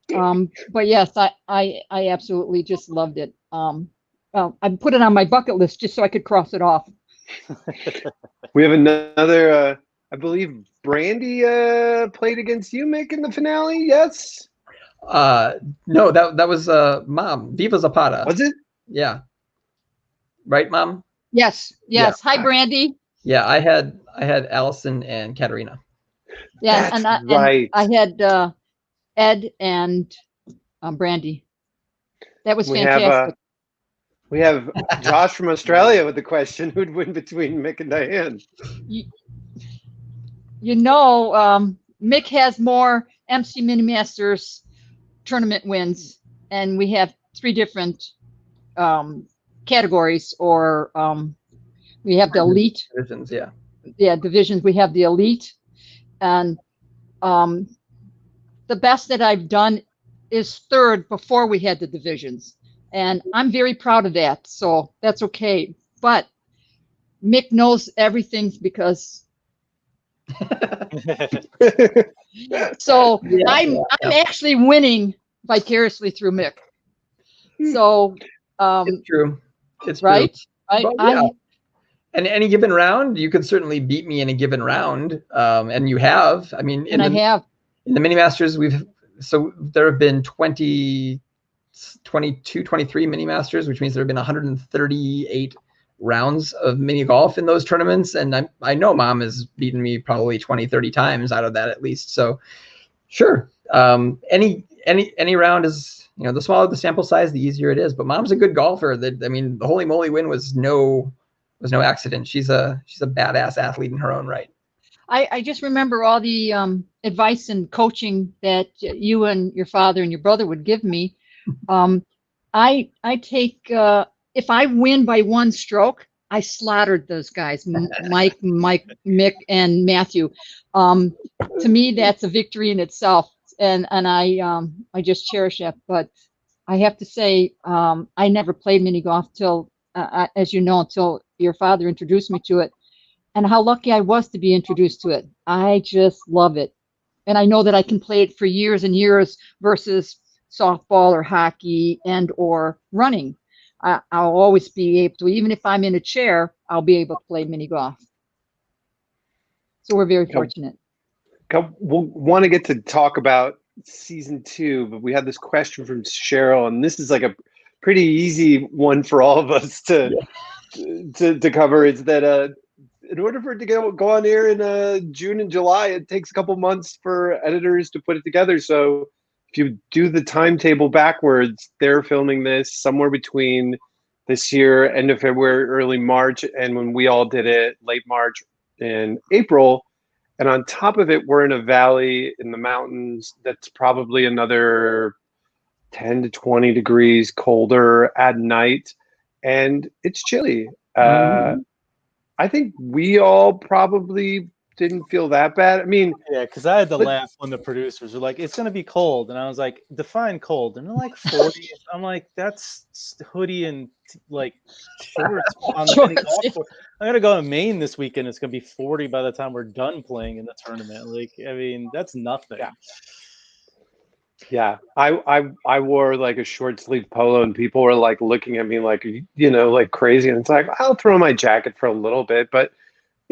But yes, I absolutely just loved it. Well, I put it on my bucket list just so I could cross it off. We have another, I believe Brandy played against you, Mick, in the finale, yes? No, that was Mom, Viva Zapata. Was it? Yeah. Right, Mom? Yes. Yeah. Hi, Brandy. Yeah, I had Allison and Katerina. Yeah, That's right. And I had Ed and Brandy. That was fantastic. We have Josh from Australia with the question: who'd win between Mick and Diane? Mick has more MC Mini Masters tournament wins, and we have 3 different categories, or we have the elite divisions. Divisions. We have the elite, and the best that I've done is 3rd before we had the divisions. And I'm very proud of that. So that's okay. But Mick knows everything because so I'm actually winning vicariously through Mick. So it's true. It's right. True. And any given round, you could certainly beat me in a given round. And you have. I mean, in the Mini Masters, there have been 22, 23 Mini Masters, which means there have been 138 rounds of mini golf in those tournaments. And I know Mom has beaten me probably 20, 30 times out of that at least. So sure. Any round is, the smaller the sample size, the easier it is. But Mom's a good golfer. The Holey Moley win was no accident. She's a badass athlete in her own right. I just remember all the advice and coaching that you and your father and your brother would give me. I take, if I win by 1 stroke, I slaughtered those guys, Mike, Mick, and Matthew. To me, that's a victory in itself, and I just cherish it. But I have to say, I never played mini golf till, as you know, until your father introduced me to it, and how lucky I was to be introduced to it. I just love it. and I know that I can play it for years and years versus softball or hockey and or running. I'll always be able to, even if I'm in a chair, I'll be able to play mini golf. So we're very fortunate. We'll want to get to talk about season 2, but we had this question from Cheryl, and this is like a pretty easy one for all of us to cover. Is that in order for it to go on air in June and July, it takes a couple months for editors to put it together. So if you do the timetable backwards, they're filming this somewhere between this year, end of February, early March, and when we all did it, late March and April. And on top of it, we're in a valley in the mountains that's probably another 10 to 20 degrees colder at night, and it's chilly. I think we all probably didn't feel that bad. I mean, yeah, because I had to laugh when the producers were like, "It's going to be cold," and I was like, "Define cold," and they're like 40. I'm like, "That's hoodie and like shorts on the mini golf course." I'm gonna go to Maine this weekend. It's gonna be 40 by the time we're done playing in the tournament. Like, I mean, that's nothing. Yeah. I wore like a short sleeve polo, and people were like looking at me like, like crazy. And it's like, I'll throw my jacket for a little bit, but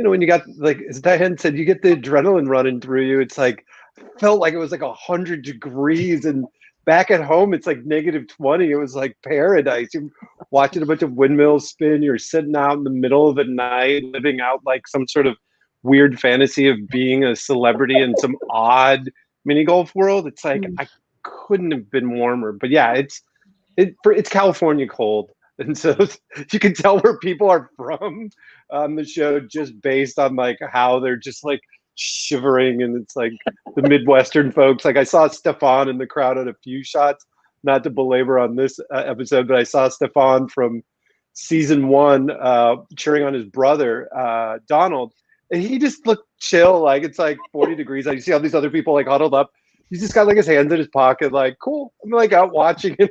when you got, like, as Diane said, you get the adrenaline running through you. It's like, felt like it was like 100 degrees, and back at home it's like -20. It was like paradise. You're watching a bunch of windmills spin. You're sitting out in the middle of the night, living out like some sort of weird fantasy of being a celebrity in some odd mini golf world. It's like, I couldn't have been warmer. But yeah, it's California cold, and so you can tell where people are from on the show just based on like how they're just like shivering. And it's like the Midwestern folks. Like, I saw Stefan in the crowd at a few shots, not to belabor on this episode, but I saw Stefan from season 1 cheering on his brother Donald, and he just looked chill. Like, it's like 40 degrees. You see all these other people like huddled up. He's just got like his hands in his pocket, like, cool. I'm like out watching it.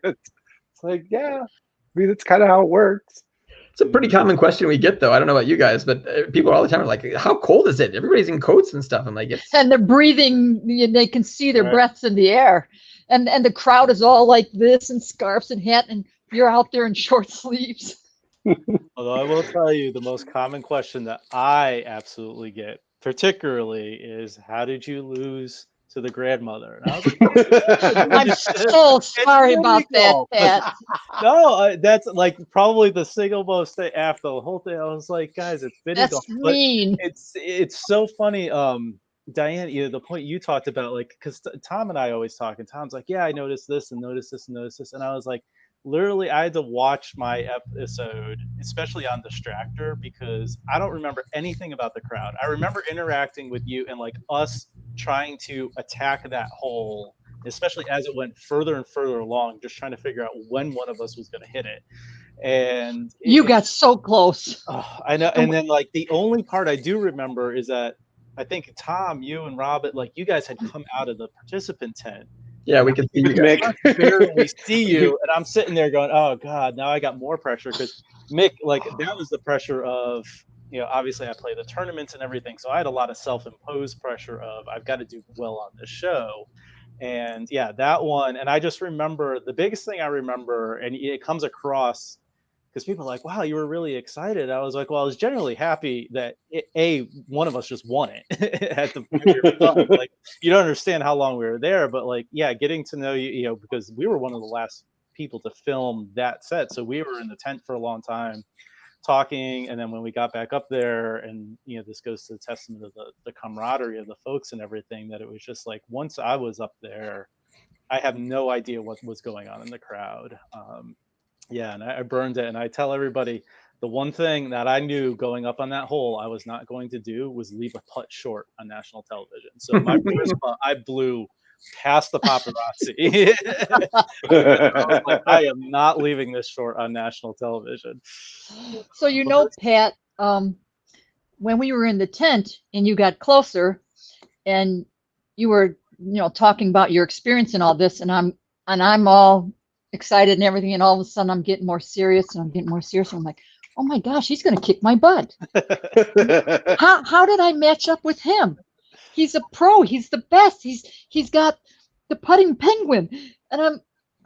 It's like, yeah, I mean, that's kind of how it works. It's a pretty common question we get, though. I don't know about you guys, but people all the time are like, how cold is it? Everybody's in coats and stuff. I'm like, and they're breathing. They can see their breaths in the air. And the crowd is all like this in scarves and hat, and you're out there in short sleeves. Although I will tell you, the most common question that I absolutely get, particularly, is how did you lose to the grandmother? And I was like, I'm so sorry about that, Pat. No, that's like probably the single most thing after the whole thing. I was like, guys, it's been that's mean. It's so funny. Diane, the point you talked about, like, because Tom and I always talk, and Tom's like, yeah, I noticed this and noticed this and noticed this, and I was like, literally, I had to watch my episode, especially on Distractor, because I don't remember anything about the crowd. I remember interacting with you and like us trying to attack that hole, especially as it went further and further along, just trying to figure out when one of us was going to hit it. And you got so close. Oh, I know. And then like the only part I do remember is that I think Tom, you and Robert, like you guys had come out of the participant tent. Yeah, we can see you. Mick. Barely see you, and I'm sitting there going, "Oh God!" Now I got more pressure because Mick, like, that was the pressure of, obviously I play the tournaments and everything, so I had a lot of self-imposed pressure of I've got to do well on this show, and yeah, that one. And I just remember the biggest thing I remember, and it comes across because people are like, wow, you were really excited. I was like, well, I was generally happy that one of us just won it at the point. Like, you don't understand how long we were there, but like, yeah, getting to know you, because we were one of the last people to film that set. So we were in the tent for a long time talking. And then when we got back up there, and, this goes to the testament of the camaraderie of the folks and everything, that it was just like, once I was up there, I have no idea what was going on in the crowd. Yeah, and I burned it. And I tell everybody, the one thing that I knew going up on that hole I was not going to do was leave a putt short on national television. So my first putt, I blew past the paparazzi. I was like, I am not leaving this short on national television. So, Pat, when we were in the tent and you got closer and you were, talking about your experience and all this, and I'm all excited and everything, and all of a sudden I'm getting more serious and I'm like, oh my gosh, he's going to kick my butt. How did I match up with him? He's a pro. He's the best. He's got the putting penguin. And I'm,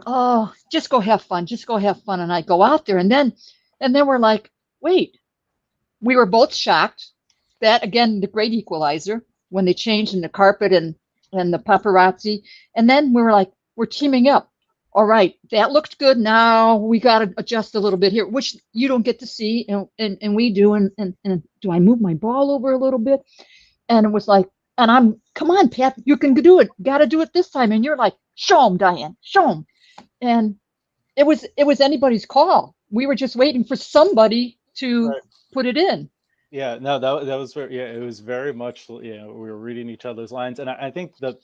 oh, just go have fun. Just go have fun. And I go out there, and then we're like, wait. We were both shocked. That again, the great equalizer when they changed in the carpet and the paparazzi. And then we were like, we're teaming up. All right, that looked good. Now we got to adjust a little bit here, which you don't get to see, and we do. And do I move my ball over a little bit? And it was like, and I'm, come on, Pat, you can do it. Got to do it this time. And you're like, show him, Diane, show him. And it was anybody's call. We were just waiting for somebody to put it in. Yeah, no, that was very, yeah, it was very much, we were reading each other's lines. And I think the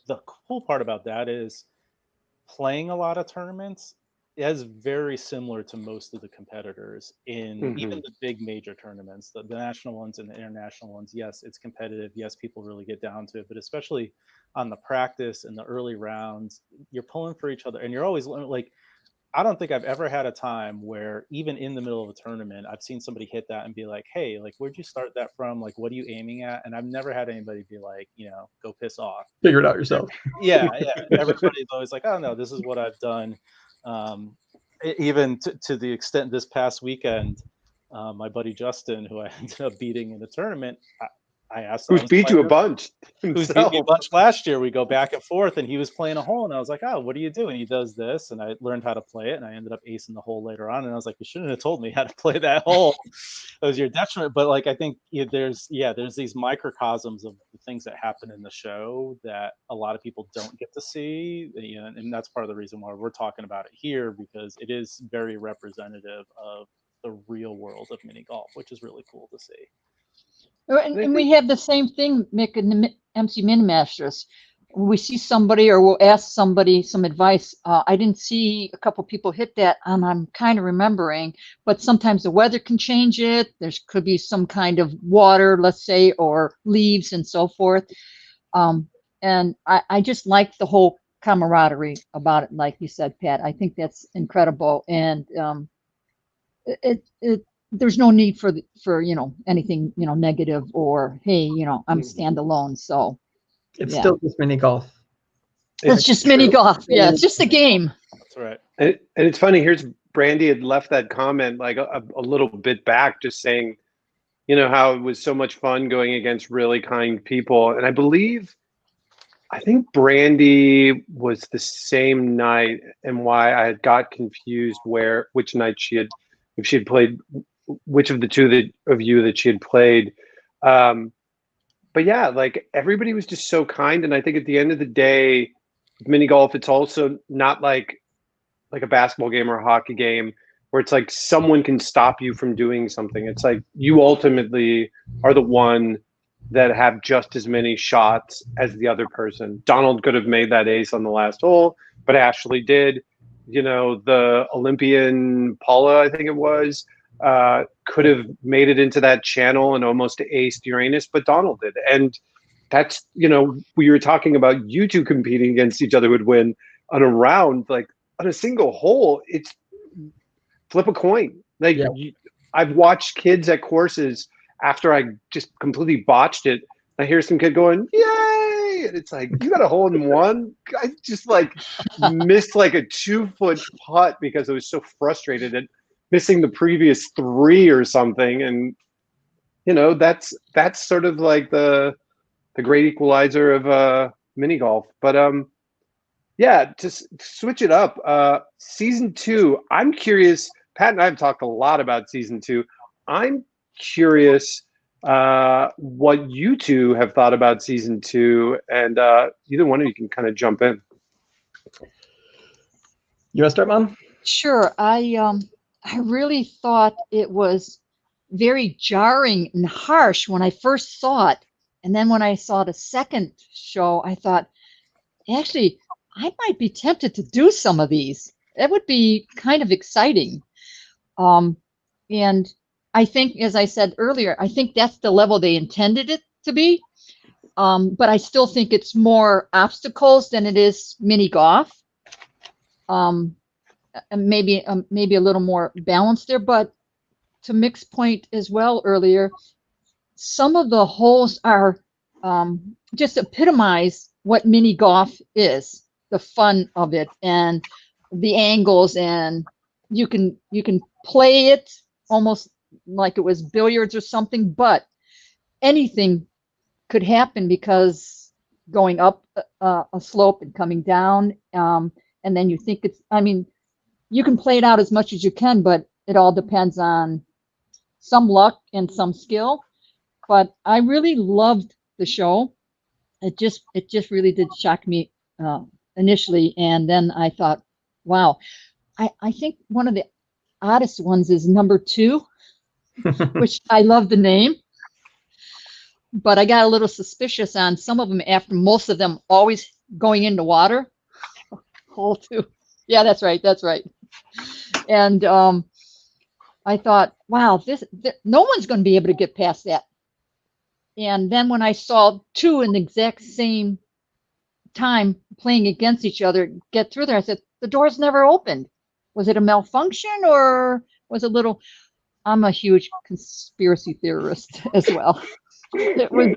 cool part about that is playing a lot of tournaments is very similar to most of the competitors in even the big major tournaments, the national ones and the international ones. Yes, it's competitive. Yes, people really get down to it, but especially on the practice and the early rounds, you're pulling for each other, and you're always like, I don't think I've ever had a time where even in the middle of a tournament, I've seen somebody hit that and be like, hey, like, where'd you start that from? Like, what are you aiming at? And I've never had anybody be like, go piss off. Figure it out yourself. Yeah. Everybody's always like, oh, no, this is what I've done. Even to the extent this past weekend, my buddy Justin, who I ended up beating in the tournament, I asked him. Who's beat you a bunch? Who's beat me a bunch last year. We go back and forth, and he was playing a hole, and I was like, oh, what do you do? And he does this, and I learned how to play it, and I ended up acing the hole later on, and I was like, you shouldn't have told me how to play that hole. It was your detriment. But like, I think there's these microcosms of the things that happen in the show that a lot of people don't get to see, and that's part of the reason why we're talking about it here, because it is very representative of the real world of mini golf, which is really cool to see. And we have the same thing, Mick, in the MC Mini Masters. We see somebody, or we'll ask somebody some advice. I didn't see a couple people hit that, and I'm kind of remembering, but sometimes the weather can change it. There could be some kind of water, let's say, or leaves and so forth. And I just like the whole camaraderie about it, like you said, Pat. I think that's incredible. And there's no need for anything negative, or hey, I'm standalone. So it's still just mini golf. It's just mini golf. Yeah, it's just a game. That's right. And it's funny. Here's Brandy had left that comment like a little bit back, just saying, how it was so much fun going against really kind people. And I think Brandy was the same night, and why I had got confused which night if she had played, which of the two of you that she had played. But yeah, like, everybody was just so kind. And I think at the end of the day, mini golf, it's also not like a basketball game or a hockey game where it's like someone can stop you from doing something. It's like you ultimately are the one that have just as many shots as the other person. Donald could have made that ace on the last hole, but Ashley did. The Olympian Paula, I think it was, could have made it into that channel and almost aced Uranus, but Donald did. And that's, we were talking about you two competing against each other would win on a round, like on a single hole, it's flip a coin. Like, I've watched kids at courses after I just completely botched it. I hear some kid going, yay! And it's like, you got a hole in one? I just missed like a 2-foot putt because I was so frustrated at missing the previous 3 or something. And that's sort of like the great equalizer of mini golf. But to switch it up, season 2, I'm curious. Pat and I have talked a lot about season 2. I'm curious what you two have thought about season 2, and either one of you can kind of jump in. You want to start, Mom? Sure. I really thought it was very jarring and harsh when I first saw it. And then when I saw the second show, I thought, actually, I might be tempted to do some of these. That would be kind of exciting. And I think, as I said earlier, I think that's the level they intended it to be. But I still think it's more obstacles than it is mini golf. And maybe a little more balanced there. But to Mick's point as well earlier, some of the holes are just epitomize what mini golf is, the fun of it and the angles, and you can play it almost like it was billiards or something, but anything could happen because going up a slope and coming down, and then you think it's, I mean, you can play it out as much as you can, but it all depends on some luck and some skill. But I really loved the show. It just really did shock me initially, and then I thought, wow. I think one of the oddest ones is number 2, which I love the name, but I got a little suspicious on some of them after most of them always going into water. Hole 2. Yeah, that's right. And I thought, wow, no one's going to be able to get past that. And then when I saw 2 in the exact same time playing against each other get through there, I said, the doors never opened. Was it a malfunction, or was it a little? I'm a huge conspiracy theorist as well. It was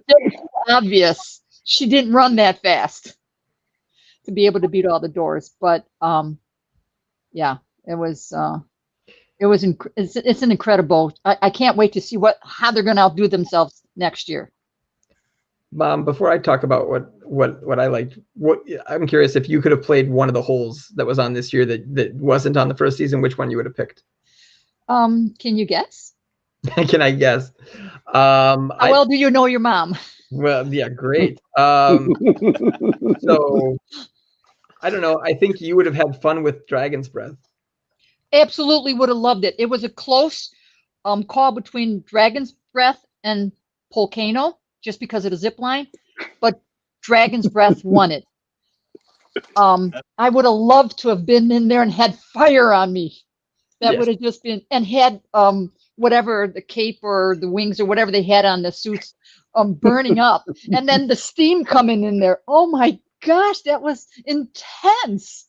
obvious she didn't run that fast to be able to beat all the doors. But yeah, it's an incredible. I can't wait to see how they're going to outdo themselves next year. Before I talk about what I liked, I'm curious if you could have played one of the holes that was on this year that wasn't on the first season, which one you would have picked? Can you guess? Can I guess? How well do you know your mom? Well, yeah, great. So I don't know. I think you would have had fun with Dragon's Breath. Absolutely would have loved it. It was a close call between Dragon's Breath and Volcano, just because of the zip line, but Dragon's Breath won it. I would have loved to have been in there and had fire on me. That would have just been, and had whatever, the cape or the wings or whatever they had on the suits burning up, and then the steam coming in there. Oh my gosh, that was intense.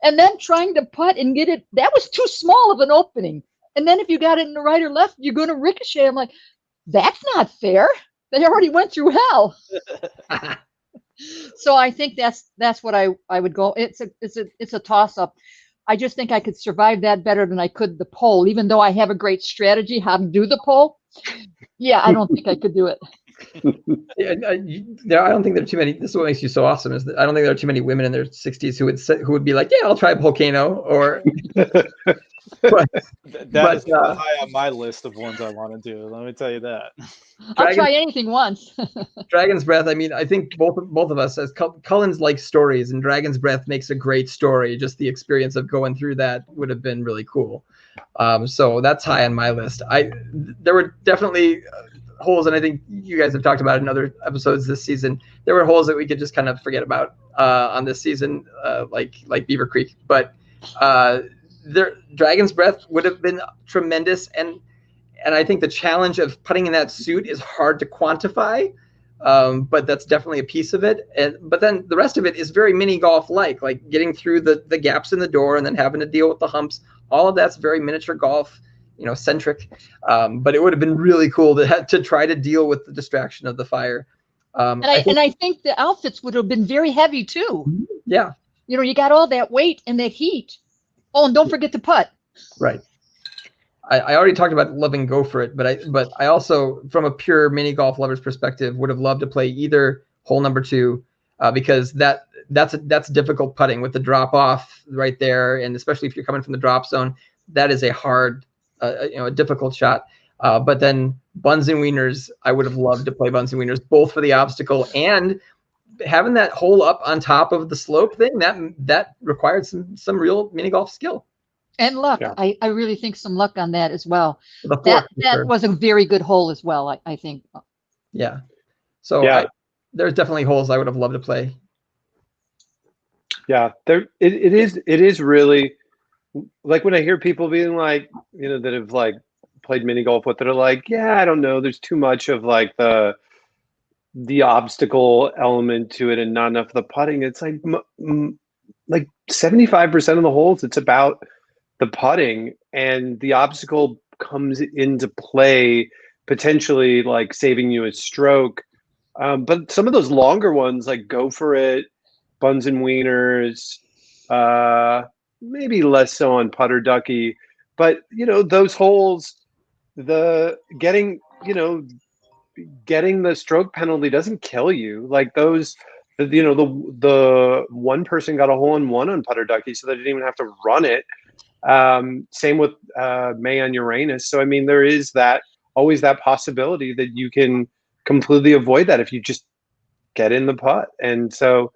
And then trying to putt and get it, that was too small of an opening. And then if you got it in the right or left, you're going to ricochet. I'm like, that's not fair. They already went through hell. So I think that's what I would go. It's a toss up. I just think I could survive that better than I could the pole, even though I have a great strategy how to do the pole. Yeah, I don't think I could do it. I don't think there are too many. This is what makes you so awesome. Is that I don't think there are too many women in their 60s who would be like, yeah, I'll try Volcano or. That is high on my list of ones I want to do. Let me tell you that. I'll try anything once. Dragon's Breath. I mean, I think both of us, as Cullen's like stories, and Dragon's Breath makes a great story. Just the experience of going through that would have been really cool. So that's high on my list. There were definitely holes, and I think you guys have talked about it in other episodes this season. There were holes that we could just kind of forget about on this season, like Beaver Creek, but. Dragon's Breath would have been tremendous, and I think the challenge of putting in that suit is hard to quantify, but that's definitely a piece of it. But then the rest of it is very mini golf like getting through the gaps in the door and then having to deal with the humps. All of that's very miniature golf, centric. But it would have been really cool to try to deal with the distraction of the fire. I think the outfits would have been very heavy too. Yeah. You got all that weight and that heat. Oh, and don't forget to putt. Right. I already talked about loving Go For It, but I also, from a pure mini golf lover's perspective, would have loved to play either hole number 2, because that's difficult putting with the drop off right there, and especially if you're coming from the drop zone, that is a hard, a difficult shot. But then Buns and Wieners, I would have loved to play Buns and Wieners, both for the obstacle and having that hole up on top of the slope thing. That required some real mini golf skill and luck. Yeah. I really think some luck on that as well. That was a very good hole as well, I think. Yeah. So yeah. There's definitely holes I would have loved to play. Yeah, it is really, like, when I hear people being like, that have like played mini golf with it, are like, yeah, I don't know, there's too much of like the obstacle element to it and not enough of the putting. It's like 75% of the holes, it's about the putting, and the obstacle comes into play potentially like saving you a stroke But some of those longer ones, like Go For It, Buns and Wieners, maybe less so on Putter Ducky. But, those holes, getting the stroke penalty doesn't kill you. Like those, the one person got a hole in one on Putter Ducky, so they didn't even have to run it. Same with May on Uranus. So, I mean, there is always that possibility that you can completely avoid that if you just get in the putt. And so,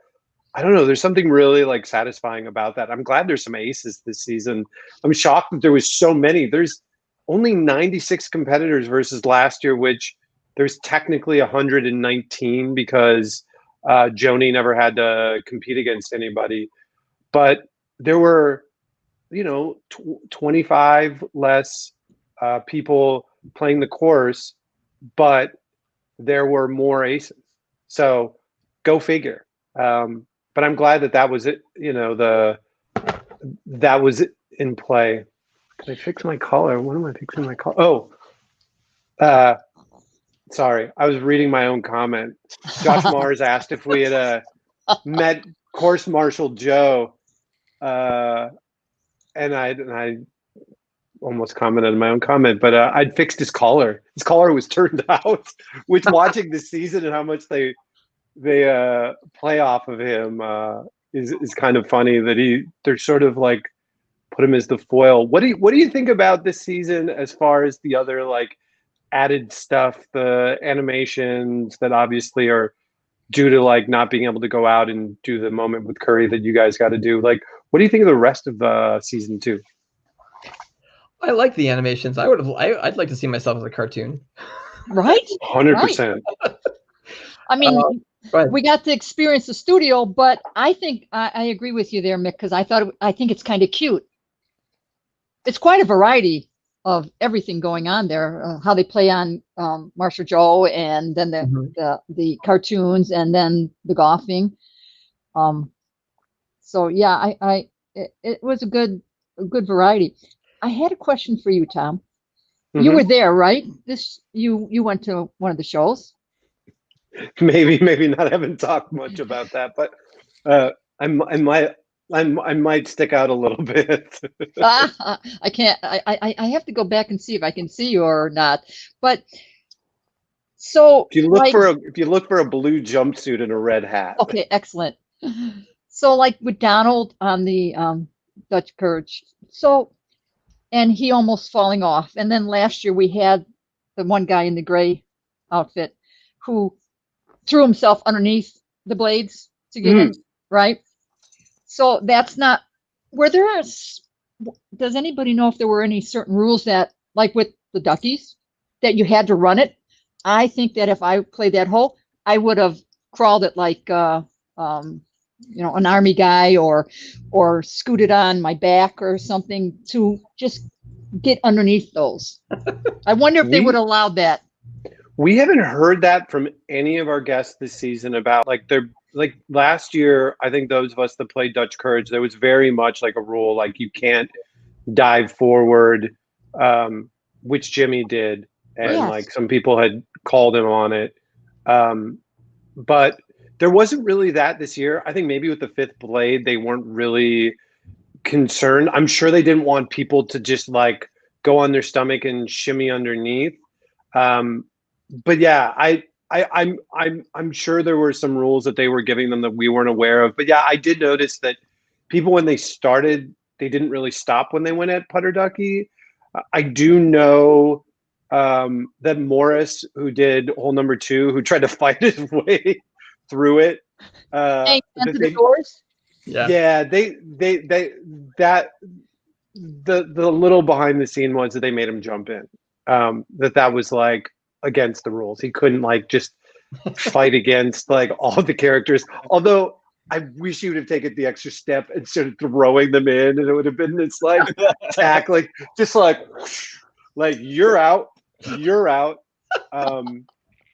I don't know, there's something really like satisfying about that. I'm glad there's some aces this season. I'm shocked that there was so many. There's only 96 competitors versus last year, which there's technically 119 because Joni never had to compete against anybody. But there were 25 less people playing the course, but there were more aces. So go figure. But I'm glad that was it. That was in play. Can I fix my color? What am I fixing my color? Oh, sorry. I was reading my own comment. Josh Mars asked if we had met Course Marshal Joe. And I almost commented on my own comment, but I'd fixed his collar. His collar was turned out, which watching this season and how much they play off of him is kind of funny that they're sort of like put him as the foil. What do you think about this season as far as the other like added stuff, the animations that obviously are due to like not being able to go out and do the moment with Curry that you guys got to do? Like, what do you think of the rest of season 2? I like the animations. I'd like to see myself as a cartoon. Right? 100%. Right. I mean, we got to experience the studio, but I think I agree with you there, Mick, because I think it's kind of cute. It's quite a variety of everything going on there. How they play on Marshall Joe, and then the cartoons, and then the golfing. So yeah, it was a good variety. I had a question for you, Tom. Mm-hmm. You were there, right? You went to one of the shows. Maybe not. I haven't talked much about that, but I might stick out a little bit. I can't. I have to go back and see if I can see you or not. But so if you look for a blue jumpsuit and a red hat. Okay, excellent. So like with Donald on the Dutch Courage, and he almost falling off, and then last year we had the one guy in the gray outfit who threw himself underneath the blades to get in, right? So that's not where does anybody know if there were any certain rules that, like with the duckies, that you had to run it? I think that if I played that hole, I would have crawled it like an army guy, or scooted on my back or something to just get underneath those. I wonder if they would allow that. We haven't heard that from any of our guests this season about like last year. I think those of us that played Dutch Courage, there was very much like a rule, like you can't dive forward, which Jimmy did. And like some people had called him on it. But there wasn't really that this year. I think maybe with the fifth blade, they weren't really concerned. I'm sure they didn't want people to just like go on their stomach and shimmy underneath. But yeah, I'm sure there were some rules that they were giving them that we weren't aware of. But yeah, I did notice that people, when they started, they didn't really stop when they went at putter ducky. I do know that Morris, who did hole number 2, who tried to fight his way through it. The doors? Yeah, the little behind the scene was that they made him jump in. That was like against the rules. He couldn't like just fight against like all the characters. Although I wish he would have taken the extra step and started throwing them in, and it would have been this like tackling, just like you're out.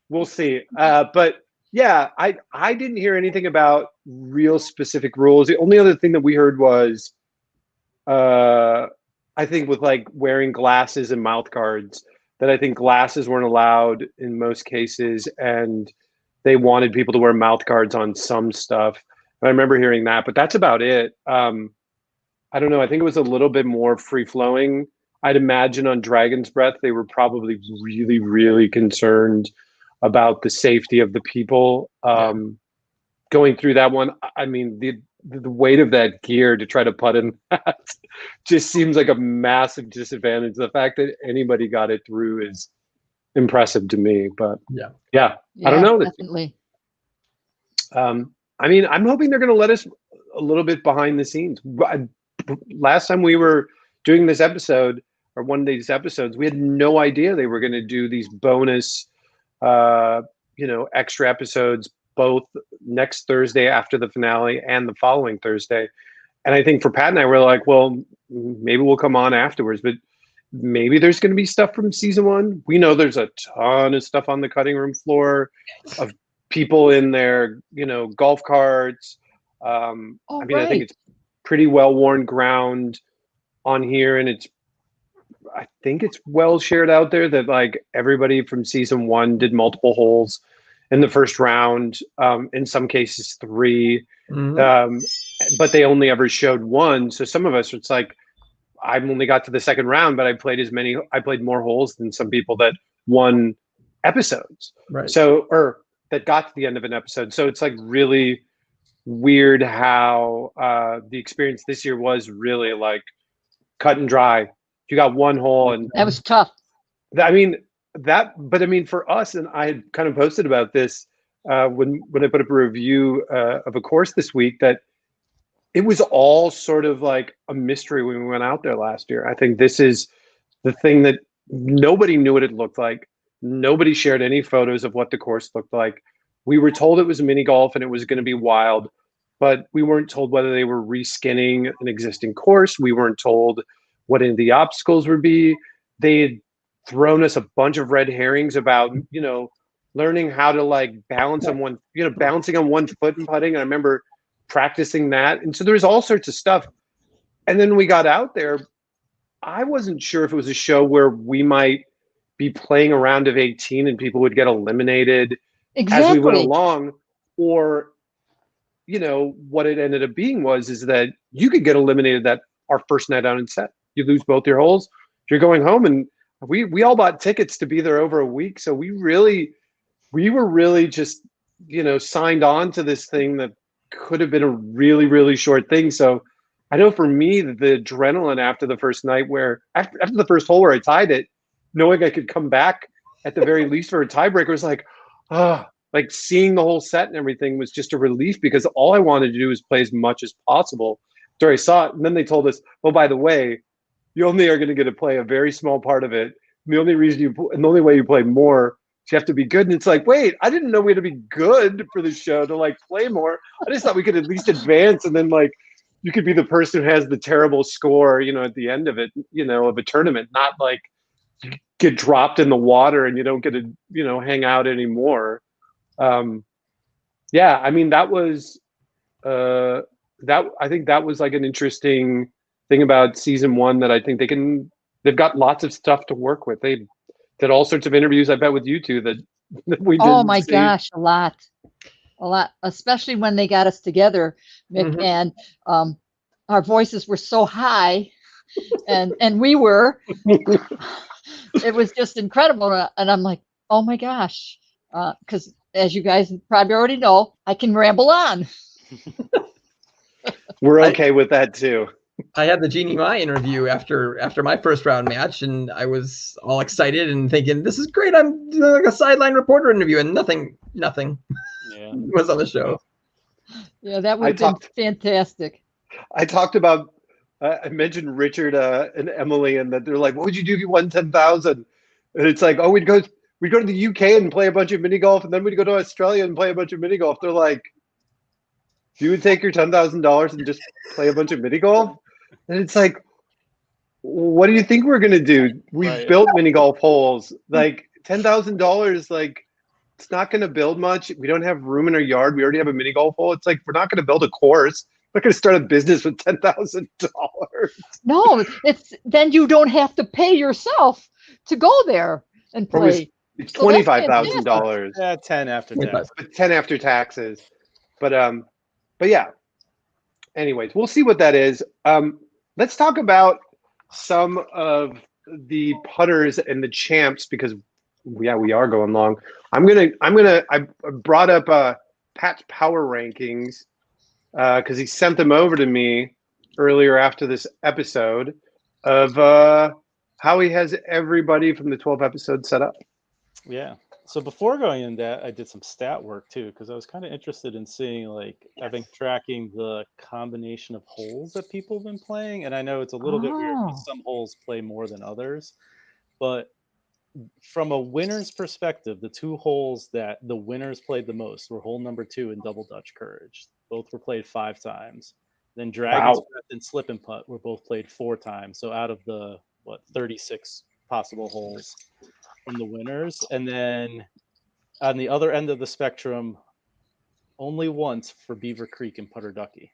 We'll see. But yeah, I didn't hear anything about real specific rules. The only other thing that we heard was, I think with like wearing glasses and mouth guards, that I think glasses weren't allowed in most cases, and they wanted people to wear mouth guards on some stuff. I remember hearing that, but that's about it. I don't know. I think it was a little bit more free flowing. I'd imagine on Dragon's Breath, they were probably really, really concerned about the safety of the people going through that one. I mean, the weight of that gear to try to putt in that just seems like a massive disadvantage. The fact that anybody got it through is impressive to me. But yeah, I don't know. Definitely. I mean, I'm hoping they're going to let us a little bit behind the scenes. Last time we were doing this episode, or one of these episodes, we had no idea they were going to do these bonus, extra episodes both next Thursday after the finale and the following Thursday. And I think for Pat and I, we're like, well, maybe we'll come on afterwards, but maybe there's going to be stuff from season one. We know there's a ton of stuff on the cutting room floor of people in their, golf carts. I think it's pretty well-worn ground on here, and I think it's well shared out there that like everybody from season one did multiple holes in the first round, in some cases 3, but they only ever showed 1. So some of us, it's like, I only got to the second round, but I played more holes than some people that won episodes. Right. So, or that got to the end of an episode. So it's like really weird how the experience this year was really like cut and dry. You got 1 hole, and that was tough. But I mean, for us, and I had kind of posted about this when I put up a review of a course this week, that it was all sort of like a mystery when we went out there last year. I think this is the thing that nobody knew what it looked like. Nobody shared any photos of what the course looked like. We were told it was a mini golf and it was going to be wild, but we weren't told whether they were reskinning an existing course. We weren't told what any of the obstacles would be. They had thrown us a bunch of red herrings about, learning how to like balance on one, balancing on one foot and putting. And I remember practicing that. And so there's all sorts of stuff. And then we got out there. I wasn't sure if it was a show where we might be playing a round of 18 and people would get eliminated as we went along, or, what it ended up being is that you could get eliminated that our first night out in set. You lose both your holes, you're going home. And we all bought tickets to be there over a week. So we were really just, signed on to this thing that could have been a really, really short thing. So I know for me, the adrenaline after the first night after the first hole where I tied it, knowing I could come back at the very least for a tiebreaker was like, like seeing the whole set and everything was just a relief, because all I wanted to do was play as much as possible after I saw it. And then they told us, well, by the way, you only are going to get to play a very small part of it. And the only way you play more, you have to be good. And it's like, wait, I didn't know we had to be good for the show to like play more. I just thought we could at least advance, and then like you could be the person who has the terrible score, at the end of it, of a tournament, not like you get dropped in the water and you don't get to, hang out anymore. I mean, that was I think that was like an interesting thing about season one, that I think they've got lots of stuff to work with. They did all sorts of interviews, I bet, with you two that we did. Oh my gosh, a lot, especially when they got us together, Mick, and our voices were so high, and we were. It was just incredible, and I'm like, oh my gosh, because as you guys probably already know, I can ramble on. We're okay with that too. I had the Jeannie Mai interview after my first round match, and I was all excited and thinking, this is great. I'm doing like a sideline reporter interview, and nothing was on the show. Yeah, that would have been fantastic. I talked about, I mentioned Richard and Emily, and that they're like, what would you do if you won 10,000? And it's like, oh, we'd go to the UK and play a bunch of mini golf, and then we'd go to Australia and play a bunch of mini golf. They're like, you would take your $10,000 and just play a bunch of mini golf? And it's like, what do you think we're gonna do? We've built mini golf holes. Like $10,000, like it's not gonna build much. We don't have room in our yard. We already have a mini golf hole. It's like, we're not gonna build a course. We're not gonna start a business with $10,000. No, it's then you don't have to pay yourself to go there and play. It's So that's $25,000, Yeah, 10 after 25. tax. but 10 after taxes. But yeah. Anyways, we'll see what that is. Let's talk about some of the putters and the champs because we are going long. I brought up Pat's power rankings because he sent them over to me earlier after this episode of how he has everybody from the 12 episodes set up. Yeah. So before going in that, I did some stat work too, because I was kind of interested in seeing, like, I've been tracking the combination of holes that people have been playing. And I know it's a little bit weird because some holes play more than others. But from a winner's perspective, the two holes that the winners played the most were hole number 2 and Double Dutch Courage. Both were played 5 times. Then Dragon's Breath and Slip and Putt were both played 4 times. So out of the 36 possible holes from the winners, and then on the other end of the spectrum, only once for Beaver Creek and Putter Ducky.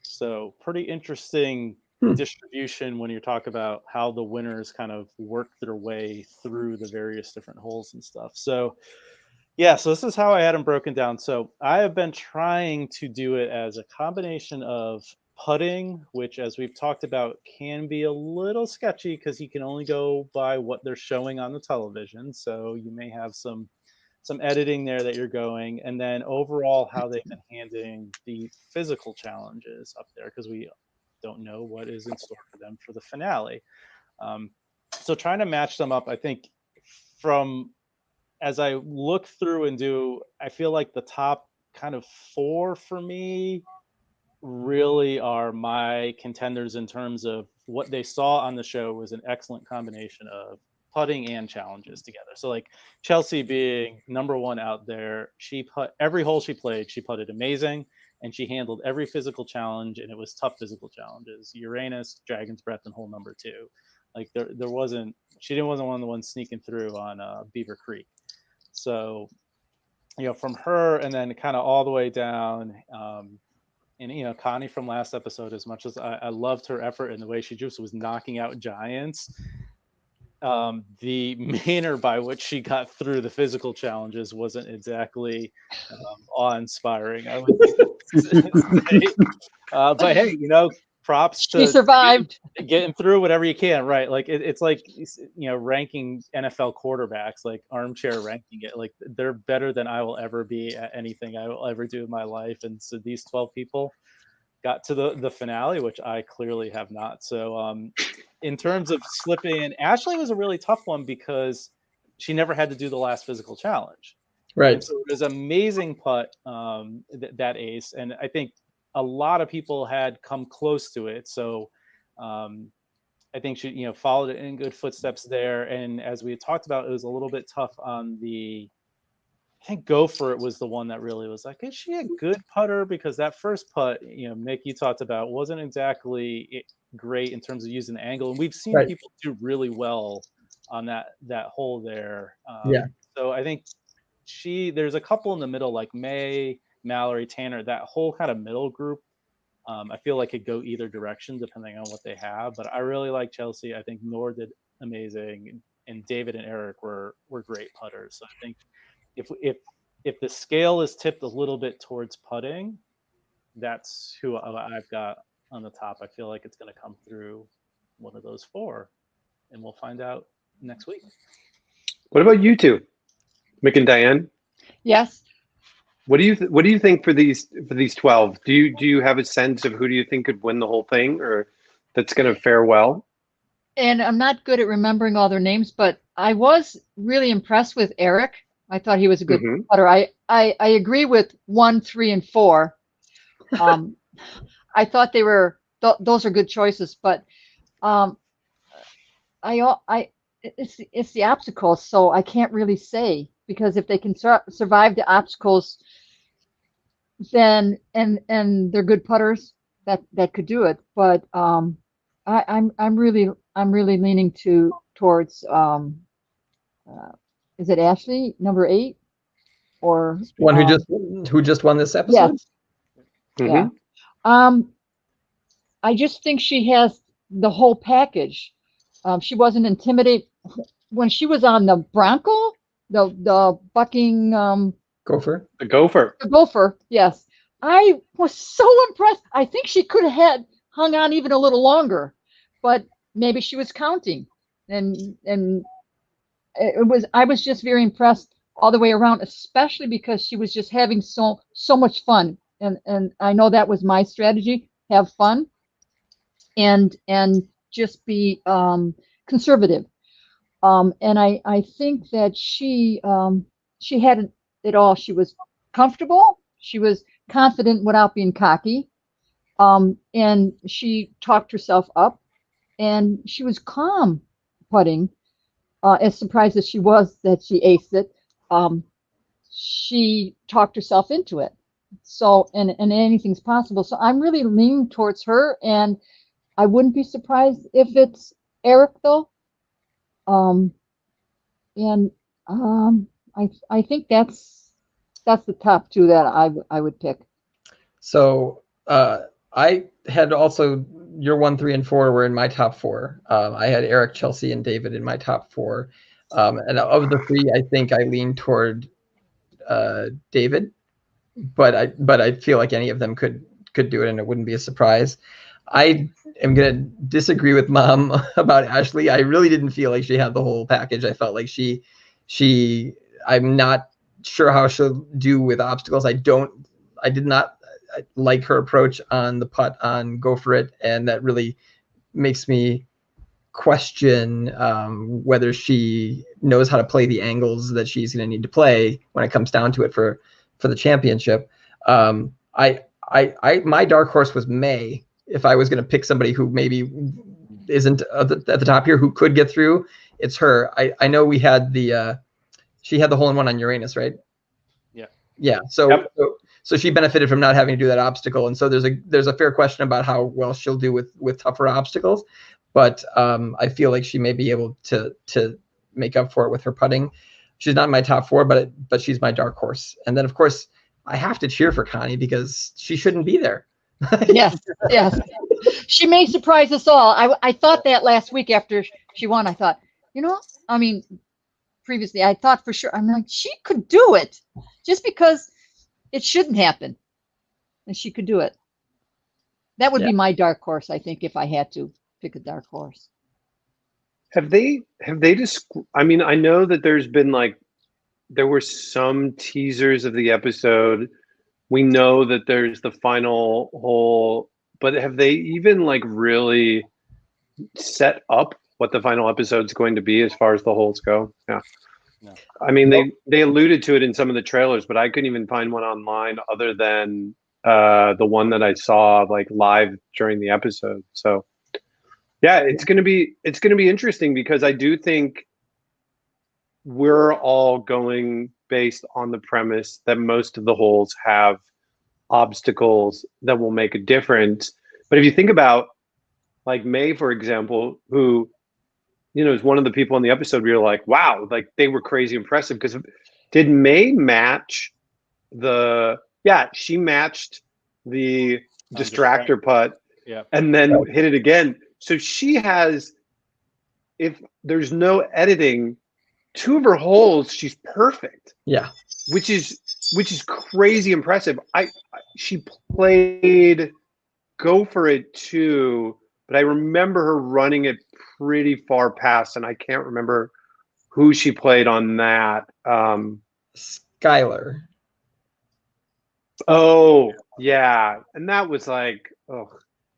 So pretty interesting distribution when you talk about how the winners kind of work their way through the various different holes and stuff. So yeah, so this is how I had them broken down. So I have been trying to do it as a combination of putting, which, as we've talked about, can be a little sketchy because you can only go by what they're showing on the television. So you may have some editing there that you're going, and then overall how they've been handling the physical challenges up there because we don't know what is in store for them for the finale. So trying to match them up, I think from as I look through and do, I feel like the top kind of 4 for me really are my contenders in terms of what they saw on the show was an excellent combination of putting and challenges together. So like Chelsea being number 1 out there, she put every hole she played, she putted amazing, and she handled every physical challenge, and it was tough physical challenges. Uranus, Dragon's Breath, and hole number 2. Like there wasn't, she wasn't one of the ones sneaking through on Beaver Creek. So, from her and then kind of all the way down, and Connie from last episode, as much as I loved her effort and the way she just was knocking out giants, the manner by which she got through the physical challenges wasn't exactly awe-inspiring, I would say. But hey, props to she survived. getting through whatever you can, right? Like it's like ranking NFL quarterbacks, like armchair ranking it. Like they're better than I will ever be at anything I will ever do in my life. And so these 12 people got to the finale, which I clearly have not. So in terms of slipping in, Ashley was a really tough one because she never had to do the last physical challenge. Right. And so it was amazing putt, that ace. And I think a lot of people had come close to it. So I think she, followed it in good footsteps there. And as we had talked about, it was a little bit tough on I think Go For It was the one that really was like, is she a good putter? Because that first putt, Mick, you talked about, wasn't exactly great in terms of using the angle. And we've seen people do really well on that hole there. So I think there's a couple in the middle, like May, Mallory, Tanner, that whole kind of middle group. I feel like it go either direction depending on what they have, but I really like Chelsea. I think Nor did amazing, and David and Eric were great putters. So I think if the scale is tipped a little bit towards putting, that's who I've got on the top. I feel like it's going to come through one of those 4, and we'll find out next week. What about you two, Mick and Diane? Yes. What do you think for these 12? Do you have a sense of who do you think could win the whole thing, or that's going to fare well? And I'm not good at remembering all their names, but I was really impressed with Eric. I thought he was a good putter. I agree with 1, 3, and 4. I thought they were those are good choices, but it's the obstacles, so I can't really say, because if they can survive the obstacles, then and they're good putters, that could do it. But I'm really leaning towards is it Ashley, number 8, or one who just won this episode? Yes. Yeah. I just think she has the whole package. She wasn't intimidated when she was on the Bronco. the bucking Gopher. The gopher. the gopher. Yes, I was so impressed. I think she could have had hung on even a little longer, but maybe she was counting, and I was just very impressed all the way around, especially because she was just having so much fun, and I know that was my strategy: have fun and just be conservative. And I think that she had it all. She was comfortable. She was confident without being cocky. And she talked herself up, and she was calm putting. As surprised as she was that she aced it, she talked herself into it. So, and anything's possible. So I'm really leaning towards her, and I wouldn't be surprised if it's Eric though. And I think that's the top two that I would pick. So I had also your 1, 3, and 4 were in my top 4. I had Eric, Chelsea, and David in my top 4. And of the 3, I think I lean toward David, but I feel like any of them could do it, and it wouldn't be a surprise. I am going to disagree with Mom about Ashley. I really didn't feel like she had the whole package. I felt like I'm not sure how she'll do with obstacles. I did not like her approach on the putt on Go For It, and that really makes me question whether she knows how to play the angles that she's going to need to play when it comes down to it for the championship. My dark horse was May. If I was going to pick somebody who maybe isn't at the top here who could get through, it's her. I know we had she had the hole-in-one on Uranus, right? Yeah. So yep. So she benefited from not having to do that obstacle, and so there's a fair question about how well she'll do with tougher obstacles. But I feel like she may be able to make up for it with her putting. She's not in my top 4, but she's my dark horse. And then of course I have to cheer for Connie because she shouldn't be there. Yes. She may surprise us all. I thought that last week after she won. I thought, previously I thought for sure. I'm like, she could do it, just because it shouldn't happen, and she could do it. That would be my dark horse, I think, if I had to pick a dark horse. Have they just? I mean, I know that there were some teasers of the episode. We know that there's the final hole, but have they even really set up what the final episode's going to be as far as the holes go? Yeah. No. I mean, they alluded to it in some of the trailers, but I couldn't even find one online other than the one that I saw live during the episode. So yeah, it's gonna be interesting, because I do think we're all going based on the premise that most of the holes have obstacles that will make a difference. But if you think about May, for example, who is one of the people in the episode where you're like, wow, they were crazy impressive, because did May match she matched the distractor putt, and then hit it again. So she has, if there's no editing, 2 of her holes, she's perfect. Yeah. Which is crazy impressive. She played Go For It too, but I remember her running it pretty far past, and I can't remember who she played on that. Skylar. Oh, yeah. And that was that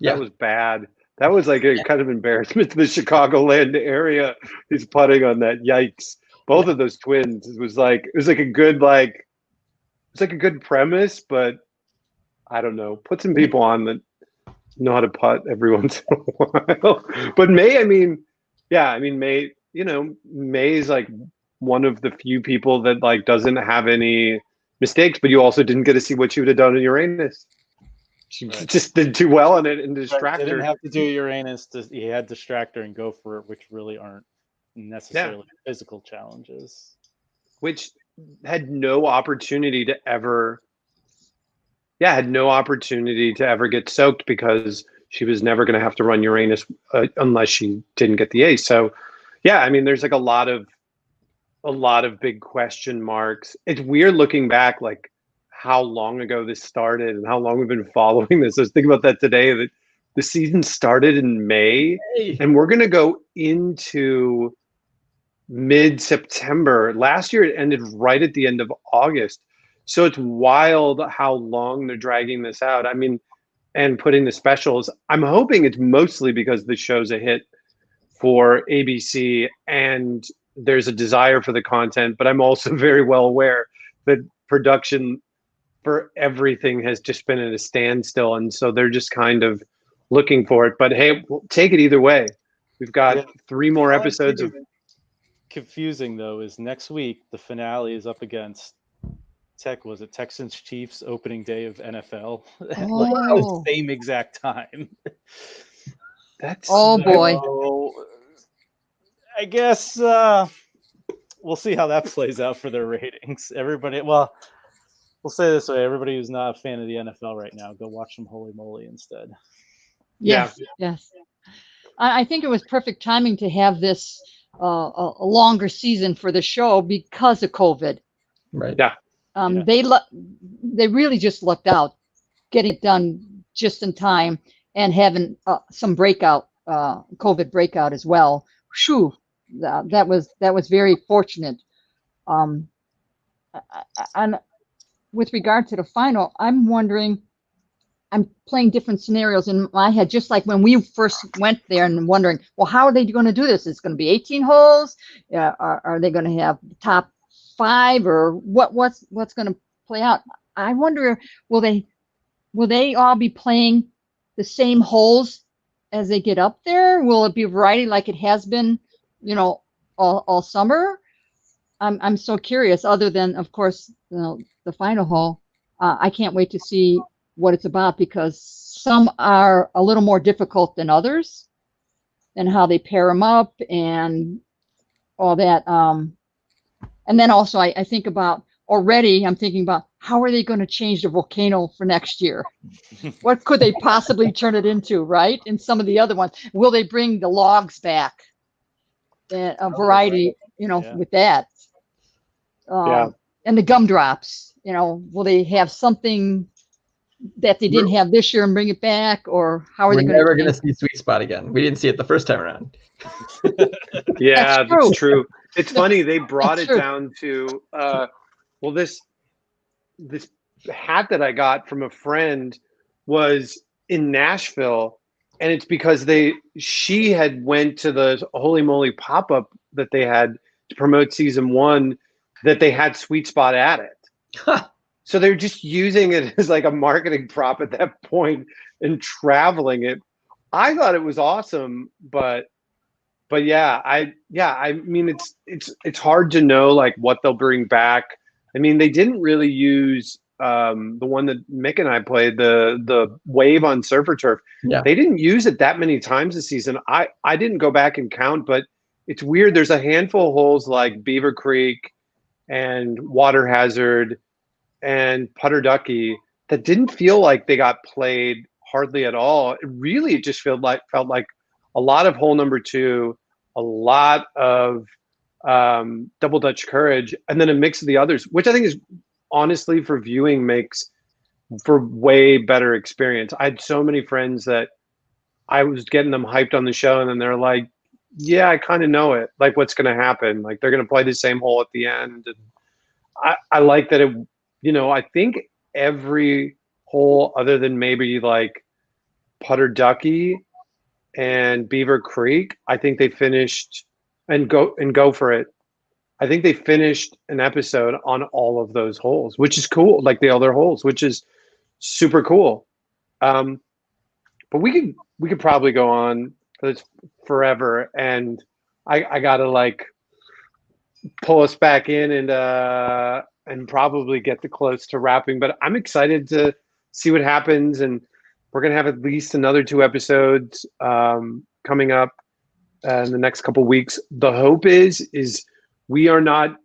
was bad. That was a kind of embarrassment to the Chicagoland area. He's putting on that. Yikes. Both of those twins. It was a good a good premise, but I don't know. Put some people on that know how to putt every once in a while. But May, May, May's one of the few people that doesn't have any mistakes, but you also didn't get to see what she would have done in Uranus. She just did too well in it and Distractor. Didn't have to do Uranus. He had Distractor and Go For It, which really aren't necessarily physical challenges. Which had no opportunity to ever get soaked, because she was never going to have to run Uranus unless she didn't get the ace. So, yeah, there's a lot of a lot of big question marks. It's weird looking back, like how long ago this started and how long we've been following this. I was thinking about that today, that the season started in May and we're going to go into mid-September. Last year it ended right at the end of August. So it's wild how long they're dragging this out. I mean, and putting the specials. I'm hoping it's mostly because the show's a hit for ABC and there's a desire for the content, but I'm also very well aware that production for everything has just been at a standstill. And so they're just kind of looking for it. But hey, we'll take it either way. We've got 3 more episodes of. Confusing though is next week the finale is up against Texans Chiefs opening day of NFL like the same exact time. That's boy. I guess we'll see how that plays out for their ratings. Everybody, well, we'll say this way: everybody who's not a fan of the NFL right now, go watch some Holey Moley instead. Yes. I think it was perfect timing to have this a longer season for the show because of COVID. Right. Yeah. They really just lucked out getting it done just in time and having some COVID breakout as well. Whew, that was very fortunate. And with regard to the final, I'm wondering, I'm playing different scenarios in my head, just like when we first went there and wondering, well, how are they going to do this? It's going to be 18 holes. Are they going to have the top 5 or what's going to play out? I wonder, will they all be playing the same holes as they get up there? Will it be variety like it has been, all summer? I'm so curious. Other than, of course, the final hole, I can't wait to see what it's about, because some are a little more difficult than others, and how they pair them up and all that. And then also I'm thinking about how are they going to change the volcano for next year? What could they possibly turn it into, right? And some of the other ones, will they bring the logs back? And a variety, with that. And the gumdrops, will they have something that they didn't have this year and bring it back, or how are they going to? We're never going to see Sweet Spot again. We didn't see it the first time around. Yeah, that's true. It's funny, they brought it down to this hat that I got from a friend was in Nashville, and it's because she had went to the Holey Moley pop-up that they had to promote season 1, that they had Sweet Spot at it. So they're just using it as like a marketing prop at that point and traveling it. I thought it was awesome, but yeah, I mean, it's hard to know like what they'll bring back. I mean, they didn't really use the one that Mick and I played, the wave on Surfer Turf. Yeah. They didn't use it that many times this season. I didn't go back and count, but it's weird. There's a handful of holes like Beaver Creek and Water Hazard and Putter Ducky that didn't feel like they got played hardly at all. It just felt like a lot of hole number 2, a lot of Double Dutch Courage, and then a mix of the others, which I think is honestly for viewing makes for way better experience. I had so many friends that I was getting them hyped on the show, and then they're like, yeah, I kind of know it, like what's going to happen. Like they're going to play the same hole at the end. And I like that it, I think every hole other than maybe like Putter Ducky and Beaver Creek, I think they finished and go for it. I think they finished an episode on all of those holes, which is cool. Like the other holes, which is super cool. But we could probably go on for this forever, and I gotta like pull us back in and probably get close to wrapping. But I'm excited to see what happens, and we're gonna have at least another 2 episodes coming up in the next couple weeks. The hope is we were not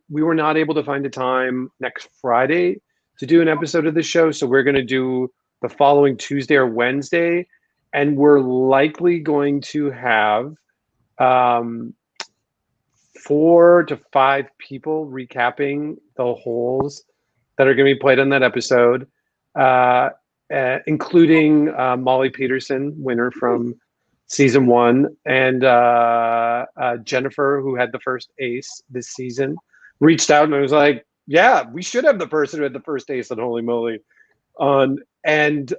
able to find a time next Friday to do an episode of the show, so we're gonna do the following Tuesday or Wednesday, and we're likely going to have 4 to 5 people recapping the holes that are going to be played on that episode, including Molly Peterson, winner from season 1, and Jennifer, who had the first ace this season, reached out and was like, yeah, we should have the person who had the first ace on Holey Moley on. And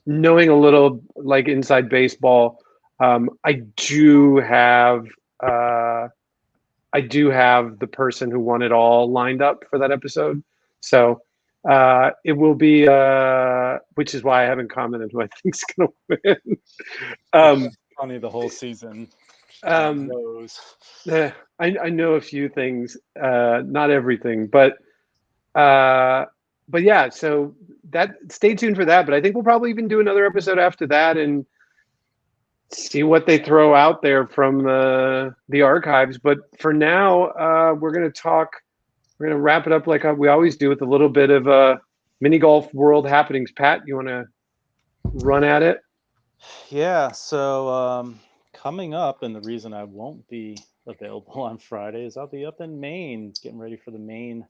knowing a little like inside baseball, I do have the person who won it all lined up for that episode. So it will be, which is why I haven't commented who I think's going to win. Funny the whole season. I know a few things, not everything, but yeah. So that, stay tuned for that. But I think we'll probably even do another episode after that and see what they throw out there from the archives. But for now, we're going to wrap it up like we always do with a little bit of mini golf world happenings. Pat, you want to run at it? Yeah. So coming up, and the reason I won't be available on Friday is I'll be up in Maine getting ready for the Maine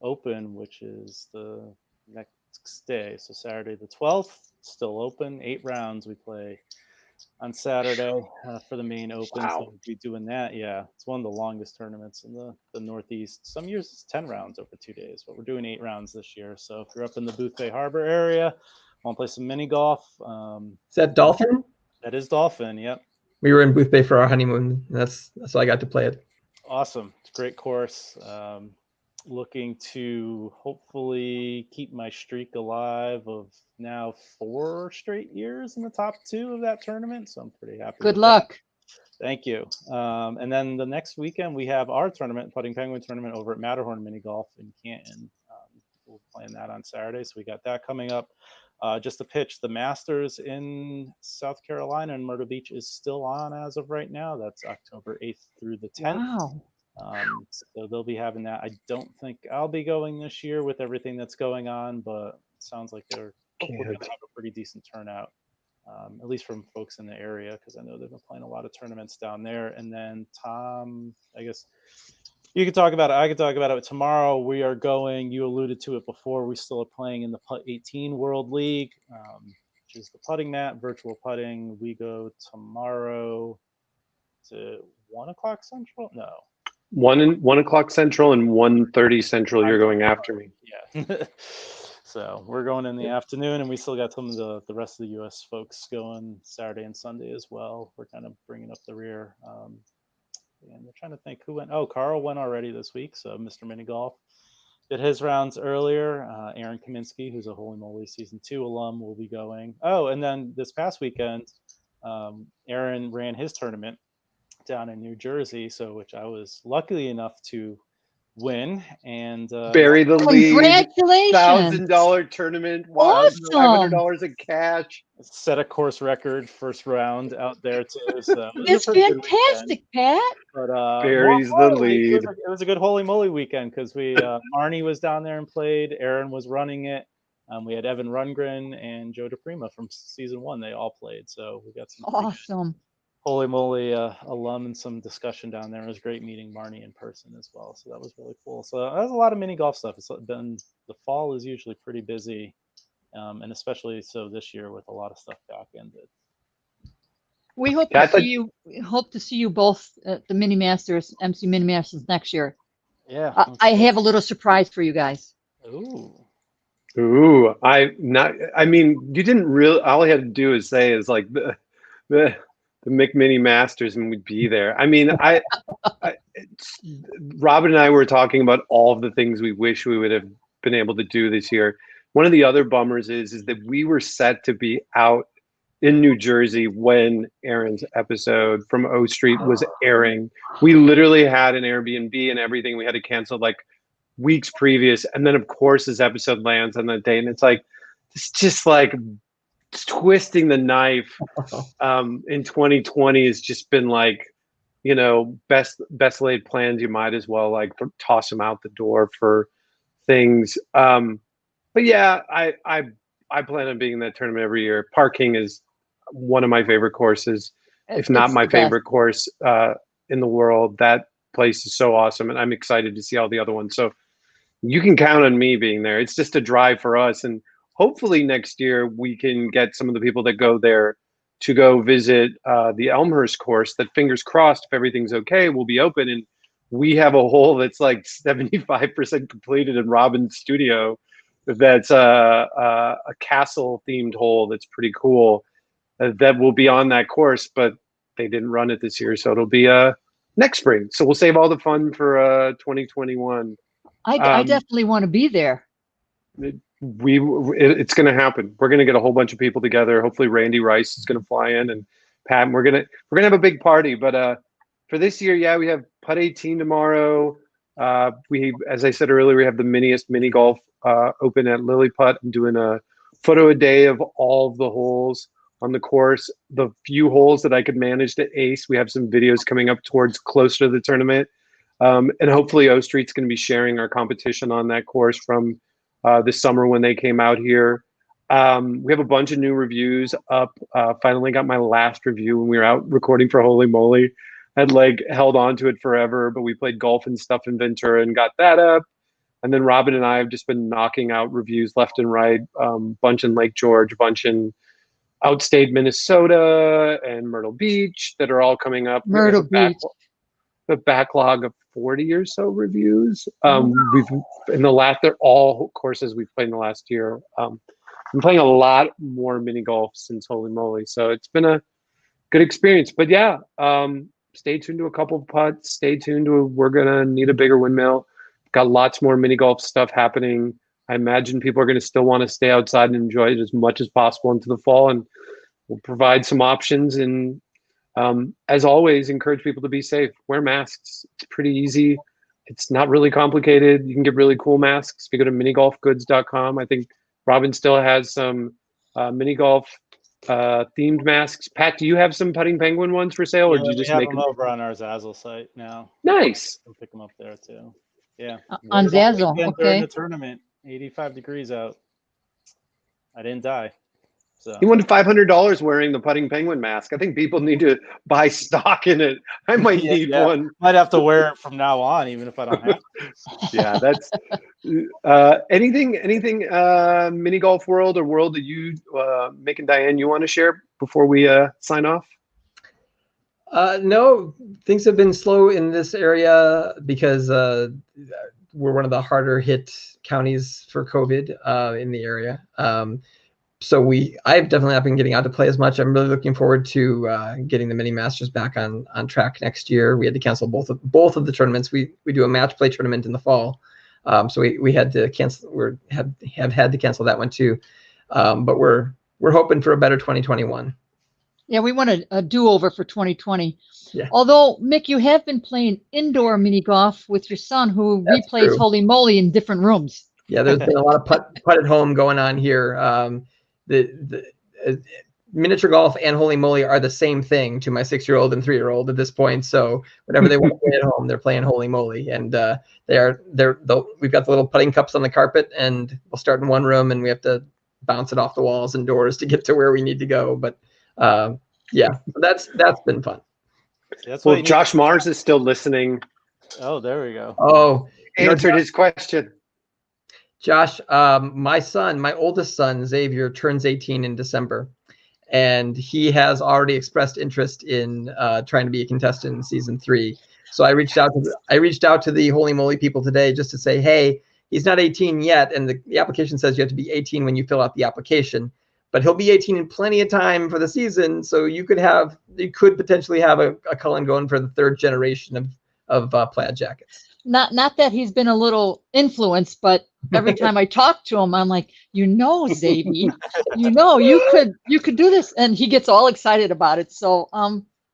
Open, which is the next day. So Saturday the 12th, still open. 8 rounds we play on Saturday for the Maine Open. Wow. So we'll be doing that. Yeah, it's one of the longest tournaments in the Northeast. Some years it's 10 rounds over 2 days, but we're doing 8 rounds this year. So if you're up in the Boothbay Harbor area, want to play some mini golf. Is that Dolphin? That is Dolphin. Yep. We were in Boothbay for our honeymoon. That's why I got to play it. Awesome. It's a great course. Looking to hopefully keep my streak alive of now 4 straight years in the top 2 of that tournament. So I'm pretty happy. Good luck. Thank you. And then the next weekend we have our tournament, Putting Penguin tournament over at Matterhorn Mini Golf in Canton. We're playing that on Saturday. So we got that coming up. Just to pitch, the Masters in South Carolina and Myrtle Beach is still on as of right now. That's October 8th through the 10th. Wow. So they'll be having that. I don't think I'll be going this year with everything that's going on, but it sounds like they're hopefully going to have a pretty decent turnout, at least from folks in the area, because I know they've been playing a lot of tournaments down there. And then Tom, I guess you could talk about it. I could talk about it. Tomorrow we are going, you alluded to it before, we still are playing in the Putt 18 World League, which is the putting mat, virtual putting. We go tomorrow to 1 o'clock Central? No. 1 o'clock Central and 1:30 Central. You're going after me. Yeah. So we're going in the afternoon, and we still got some of the rest of the U.S. folks going Saturday and Sunday as well. We're kind of bringing up the rear. And we're trying to think who went. Oh, Carl went already this week. So Mr. Mini Golf did his rounds earlier. Aaron Kaminski, who's a Holey Moley Season 2 alum, will be going. Oh, and then this past weekend, Aaron ran his tournament down in New Jersey, which I was lucky enough to win and bury the lead. Congratulations! $1,000 tournament. Awesome. $500 in cash. Set a course record first round out there too. So That's fantastic, Pat. But buries the lead. It was a good Holey Moley weekend because we Arnie was down there and played. Aaron was running it. We had Evan Rundgren and Joe DePrima from season 1. They all played, so we got some awesome Holey Moley alum and some discussion down there. It was great meeting Marnie in person as well. So that was really cool. So there's a lot of mini golf stuff. It's been, the fall is usually pretty busy, and especially so this year with a lot of stuff back ended. We hope to see you both at the Mini Masters, MC Mini Masters next year. Yeah. I have a little surprise for you guys. Ooh. I mean, you didn't really. All you had to do is say is like the Mick Mini Masters, and we'd be there. I mean, Robin and I were talking about all of the things we wish we would have been able to do this year. One of the other bummers is that we were set to be out in New Jersey when Aaron's episode from O Street was airing. We literally had an Airbnb and everything. We had to cancel like weeks previous, and then of course this episode lands on that day, and it's like it's just like twisting the knife in 2020 has just been like, you know, best laid plans. You might as well like toss them out the door for things. But yeah, I plan on being in that tournament every year. Parking is one of my favorite courses, if not my favorite course in the world. That place is so awesome, and I'm excited to see all the other ones. So you can count on me being there. It's just a drive for us, and hopefully next year we can get some of the people that go there to go visit the Elmhurst course. That, fingers crossed, if everything's okay, will be open, and we have a hole that's like 75% completed in Robin's studio. That's a castle themed hole that's pretty cool. That will be on that course, but they didn't run it this year, so it'll be next spring. So we'll save all the fun for 2021. I definitely want to be there. It's going to happen. We're going to get a whole bunch of people together. Hopefully Randy Rice is going to fly in, and Pat, and we're going to have a big party. But for this year, yeah, we have Putt 18 tomorrow. As I said earlier, we have the winningest mini golf open at Lily Putt. I'm doing a photo a day of all of the holes on the course. The few holes that I could manage to ace, we have some videos coming up towards closer to the tournament. And hopefully O Street's going to be sharing our competition on that course from this summer when they came out here. We have a bunch of new reviews up. Finally got my last review when we were out recording for Holey Moley. I'd like held on to it forever, but we played golf and stuff in Ventura and got that up. And then Robin and I have just been knocking out reviews left and right. Bunch in Lake George, bunch in outstate Minnesota and Myrtle Beach that are all coming up. Myrtle Beach. The backlog of 40 or so reviews. They're all courses we've played in the last year. I'm playing a lot more mini golf since Holey Moley, so it's been a good experience. But yeah, stay tuned to a couple of putts. Stay tuned to we're gonna need a bigger windmill. Got lots more mini golf stuff happening. I imagine people are going to still want to stay outside and enjoy it as much as possible into the fall, and we'll provide some options. And as always, encourage people to be safe. Wear masks. It's pretty easy. It's not really complicated. You can get really cool masks if you go to minigolfgoods.com. I think Robin still has some mini golf themed masks. Pat, do you have some Putting Penguin ones for sale, or do you just make them over on our Zazzle site now? Nice. We'll pick them up there too. Yeah. On Zazzle. During Okay. the tournament, 85 degrees out. I didn't die. So He won $500 wearing the Putting Penguin mask. I think people need to buy stock in it. I might need one. Might have to wear it from now on, even if I don't have to. Yeah, that's anything mini golf world or world that you Mick and Diane you want to share before we sign off? No, things have been slow in this area because we're one of the harder hit counties for COVID in the area. So I've definitely not been getting out to play as much. I'm really looking forward to getting the mini masters back on track next year. We had to cancel both of the tournaments. We do a match play tournament in the fall, so we had to cancel. Have had to cancel that one too. But we're hoping for a better 2021. Yeah, we want a do-over for 2020. Yeah. Although, Mick, you have been playing indoor mini golf with your son, who That's replays true. Holey Moley in different rooms. Yeah, there's been a lot of putt at home going on here. The miniature golf and Holey Moley are the same thing to my 6-year-old and 3-year-old at this point. So whenever they want to play at home, they're playing Holey Moley, and we've got the little putting cups on the carpet, and we'll start in one room, and we have to bounce it off the walls and doors to get to where we need to go. But yeah, that's been fun. That's Well, Josh Mars is still listening. Oh, there we go. Oh, Answered his question. Josh, my oldest son, Xavier, turns 18 in December, and he has already expressed interest in trying to be a contestant in season 3. So I reached out to the Holey Moley people today just to say, hey, he's not 18 yet, and the application says you have to be 18 when you fill out the application, but he'll be 18 in plenty of time for the season. So you could potentially have a Cullen going for the 3rd generation of plaid jackets. Not that he's been a little influenced, but every time I talk to him, I'm like, Xavier, you could do this, and he gets all excited about it. So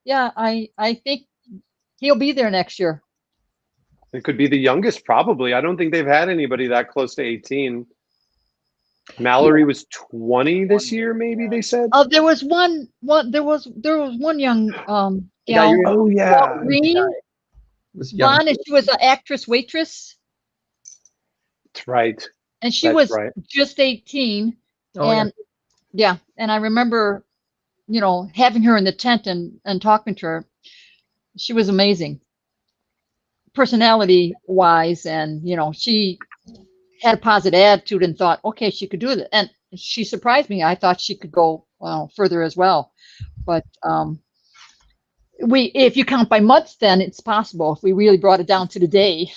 yeah, I think he'll be there next year. It could be the youngest, probably. I don't think they've had anybody that close to 18. Mallory was 20 this year, maybe they said. Oh, there was one young gal. Oh yeah. Green. Ron, and she was an actress waitress. That's right. And she was just 18. Oh, and yeah, and I remember, having her in the tent and talking to her. She was amazing, personality wise, and she had a positive attitude and thought, okay, she could do it, and she surprised me. I thought she could go further as well, but if you count by months, then it's possible. If we really brought it down to the day,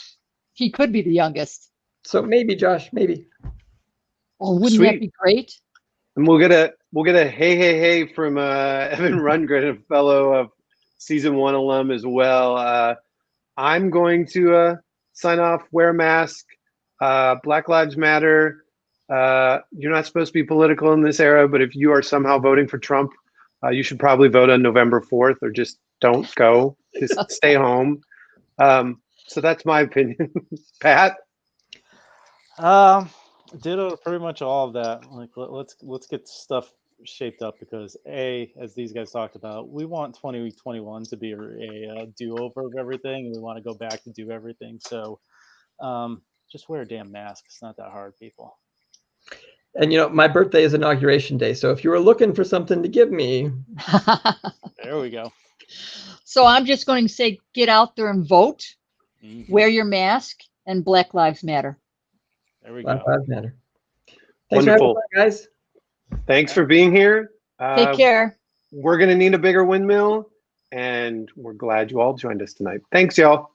he could be the youngest. So maybe, Josh, maybe. Oh, wouldn't that be great? And we'll get a hey from Evan Rundgren, a fellow season 1 alum as well. I'm going to sign off. Wear a mask. Black Lives Matter. You're not supposed to be political in this era, but if you are somehow voting for Trump, you should probably vote on November 4th, or just don't go. Just stay home. So that's my opinion. Pat? Ditto pretty much all of that. Like, let's get stuff shaped up, because as these guys talked about, we want 2021 to be a do-over of everything, and we want to go back to do everything. So just wear a damn mask. It's not that hard, people. And my birthday is inauguration day, so if you were looking for something to give me, there we go. So I'm just going to say, get out there and vote. Mm-hmm. Wear your mask, and Black Lives Matter. There we Black go. Lives Matter. Thanks Wonderful, for having us, guys. Thanks for being here. Take care. We're going to need a bigger windmill, and we're glad you all joined us tonight. Thanks, y'all.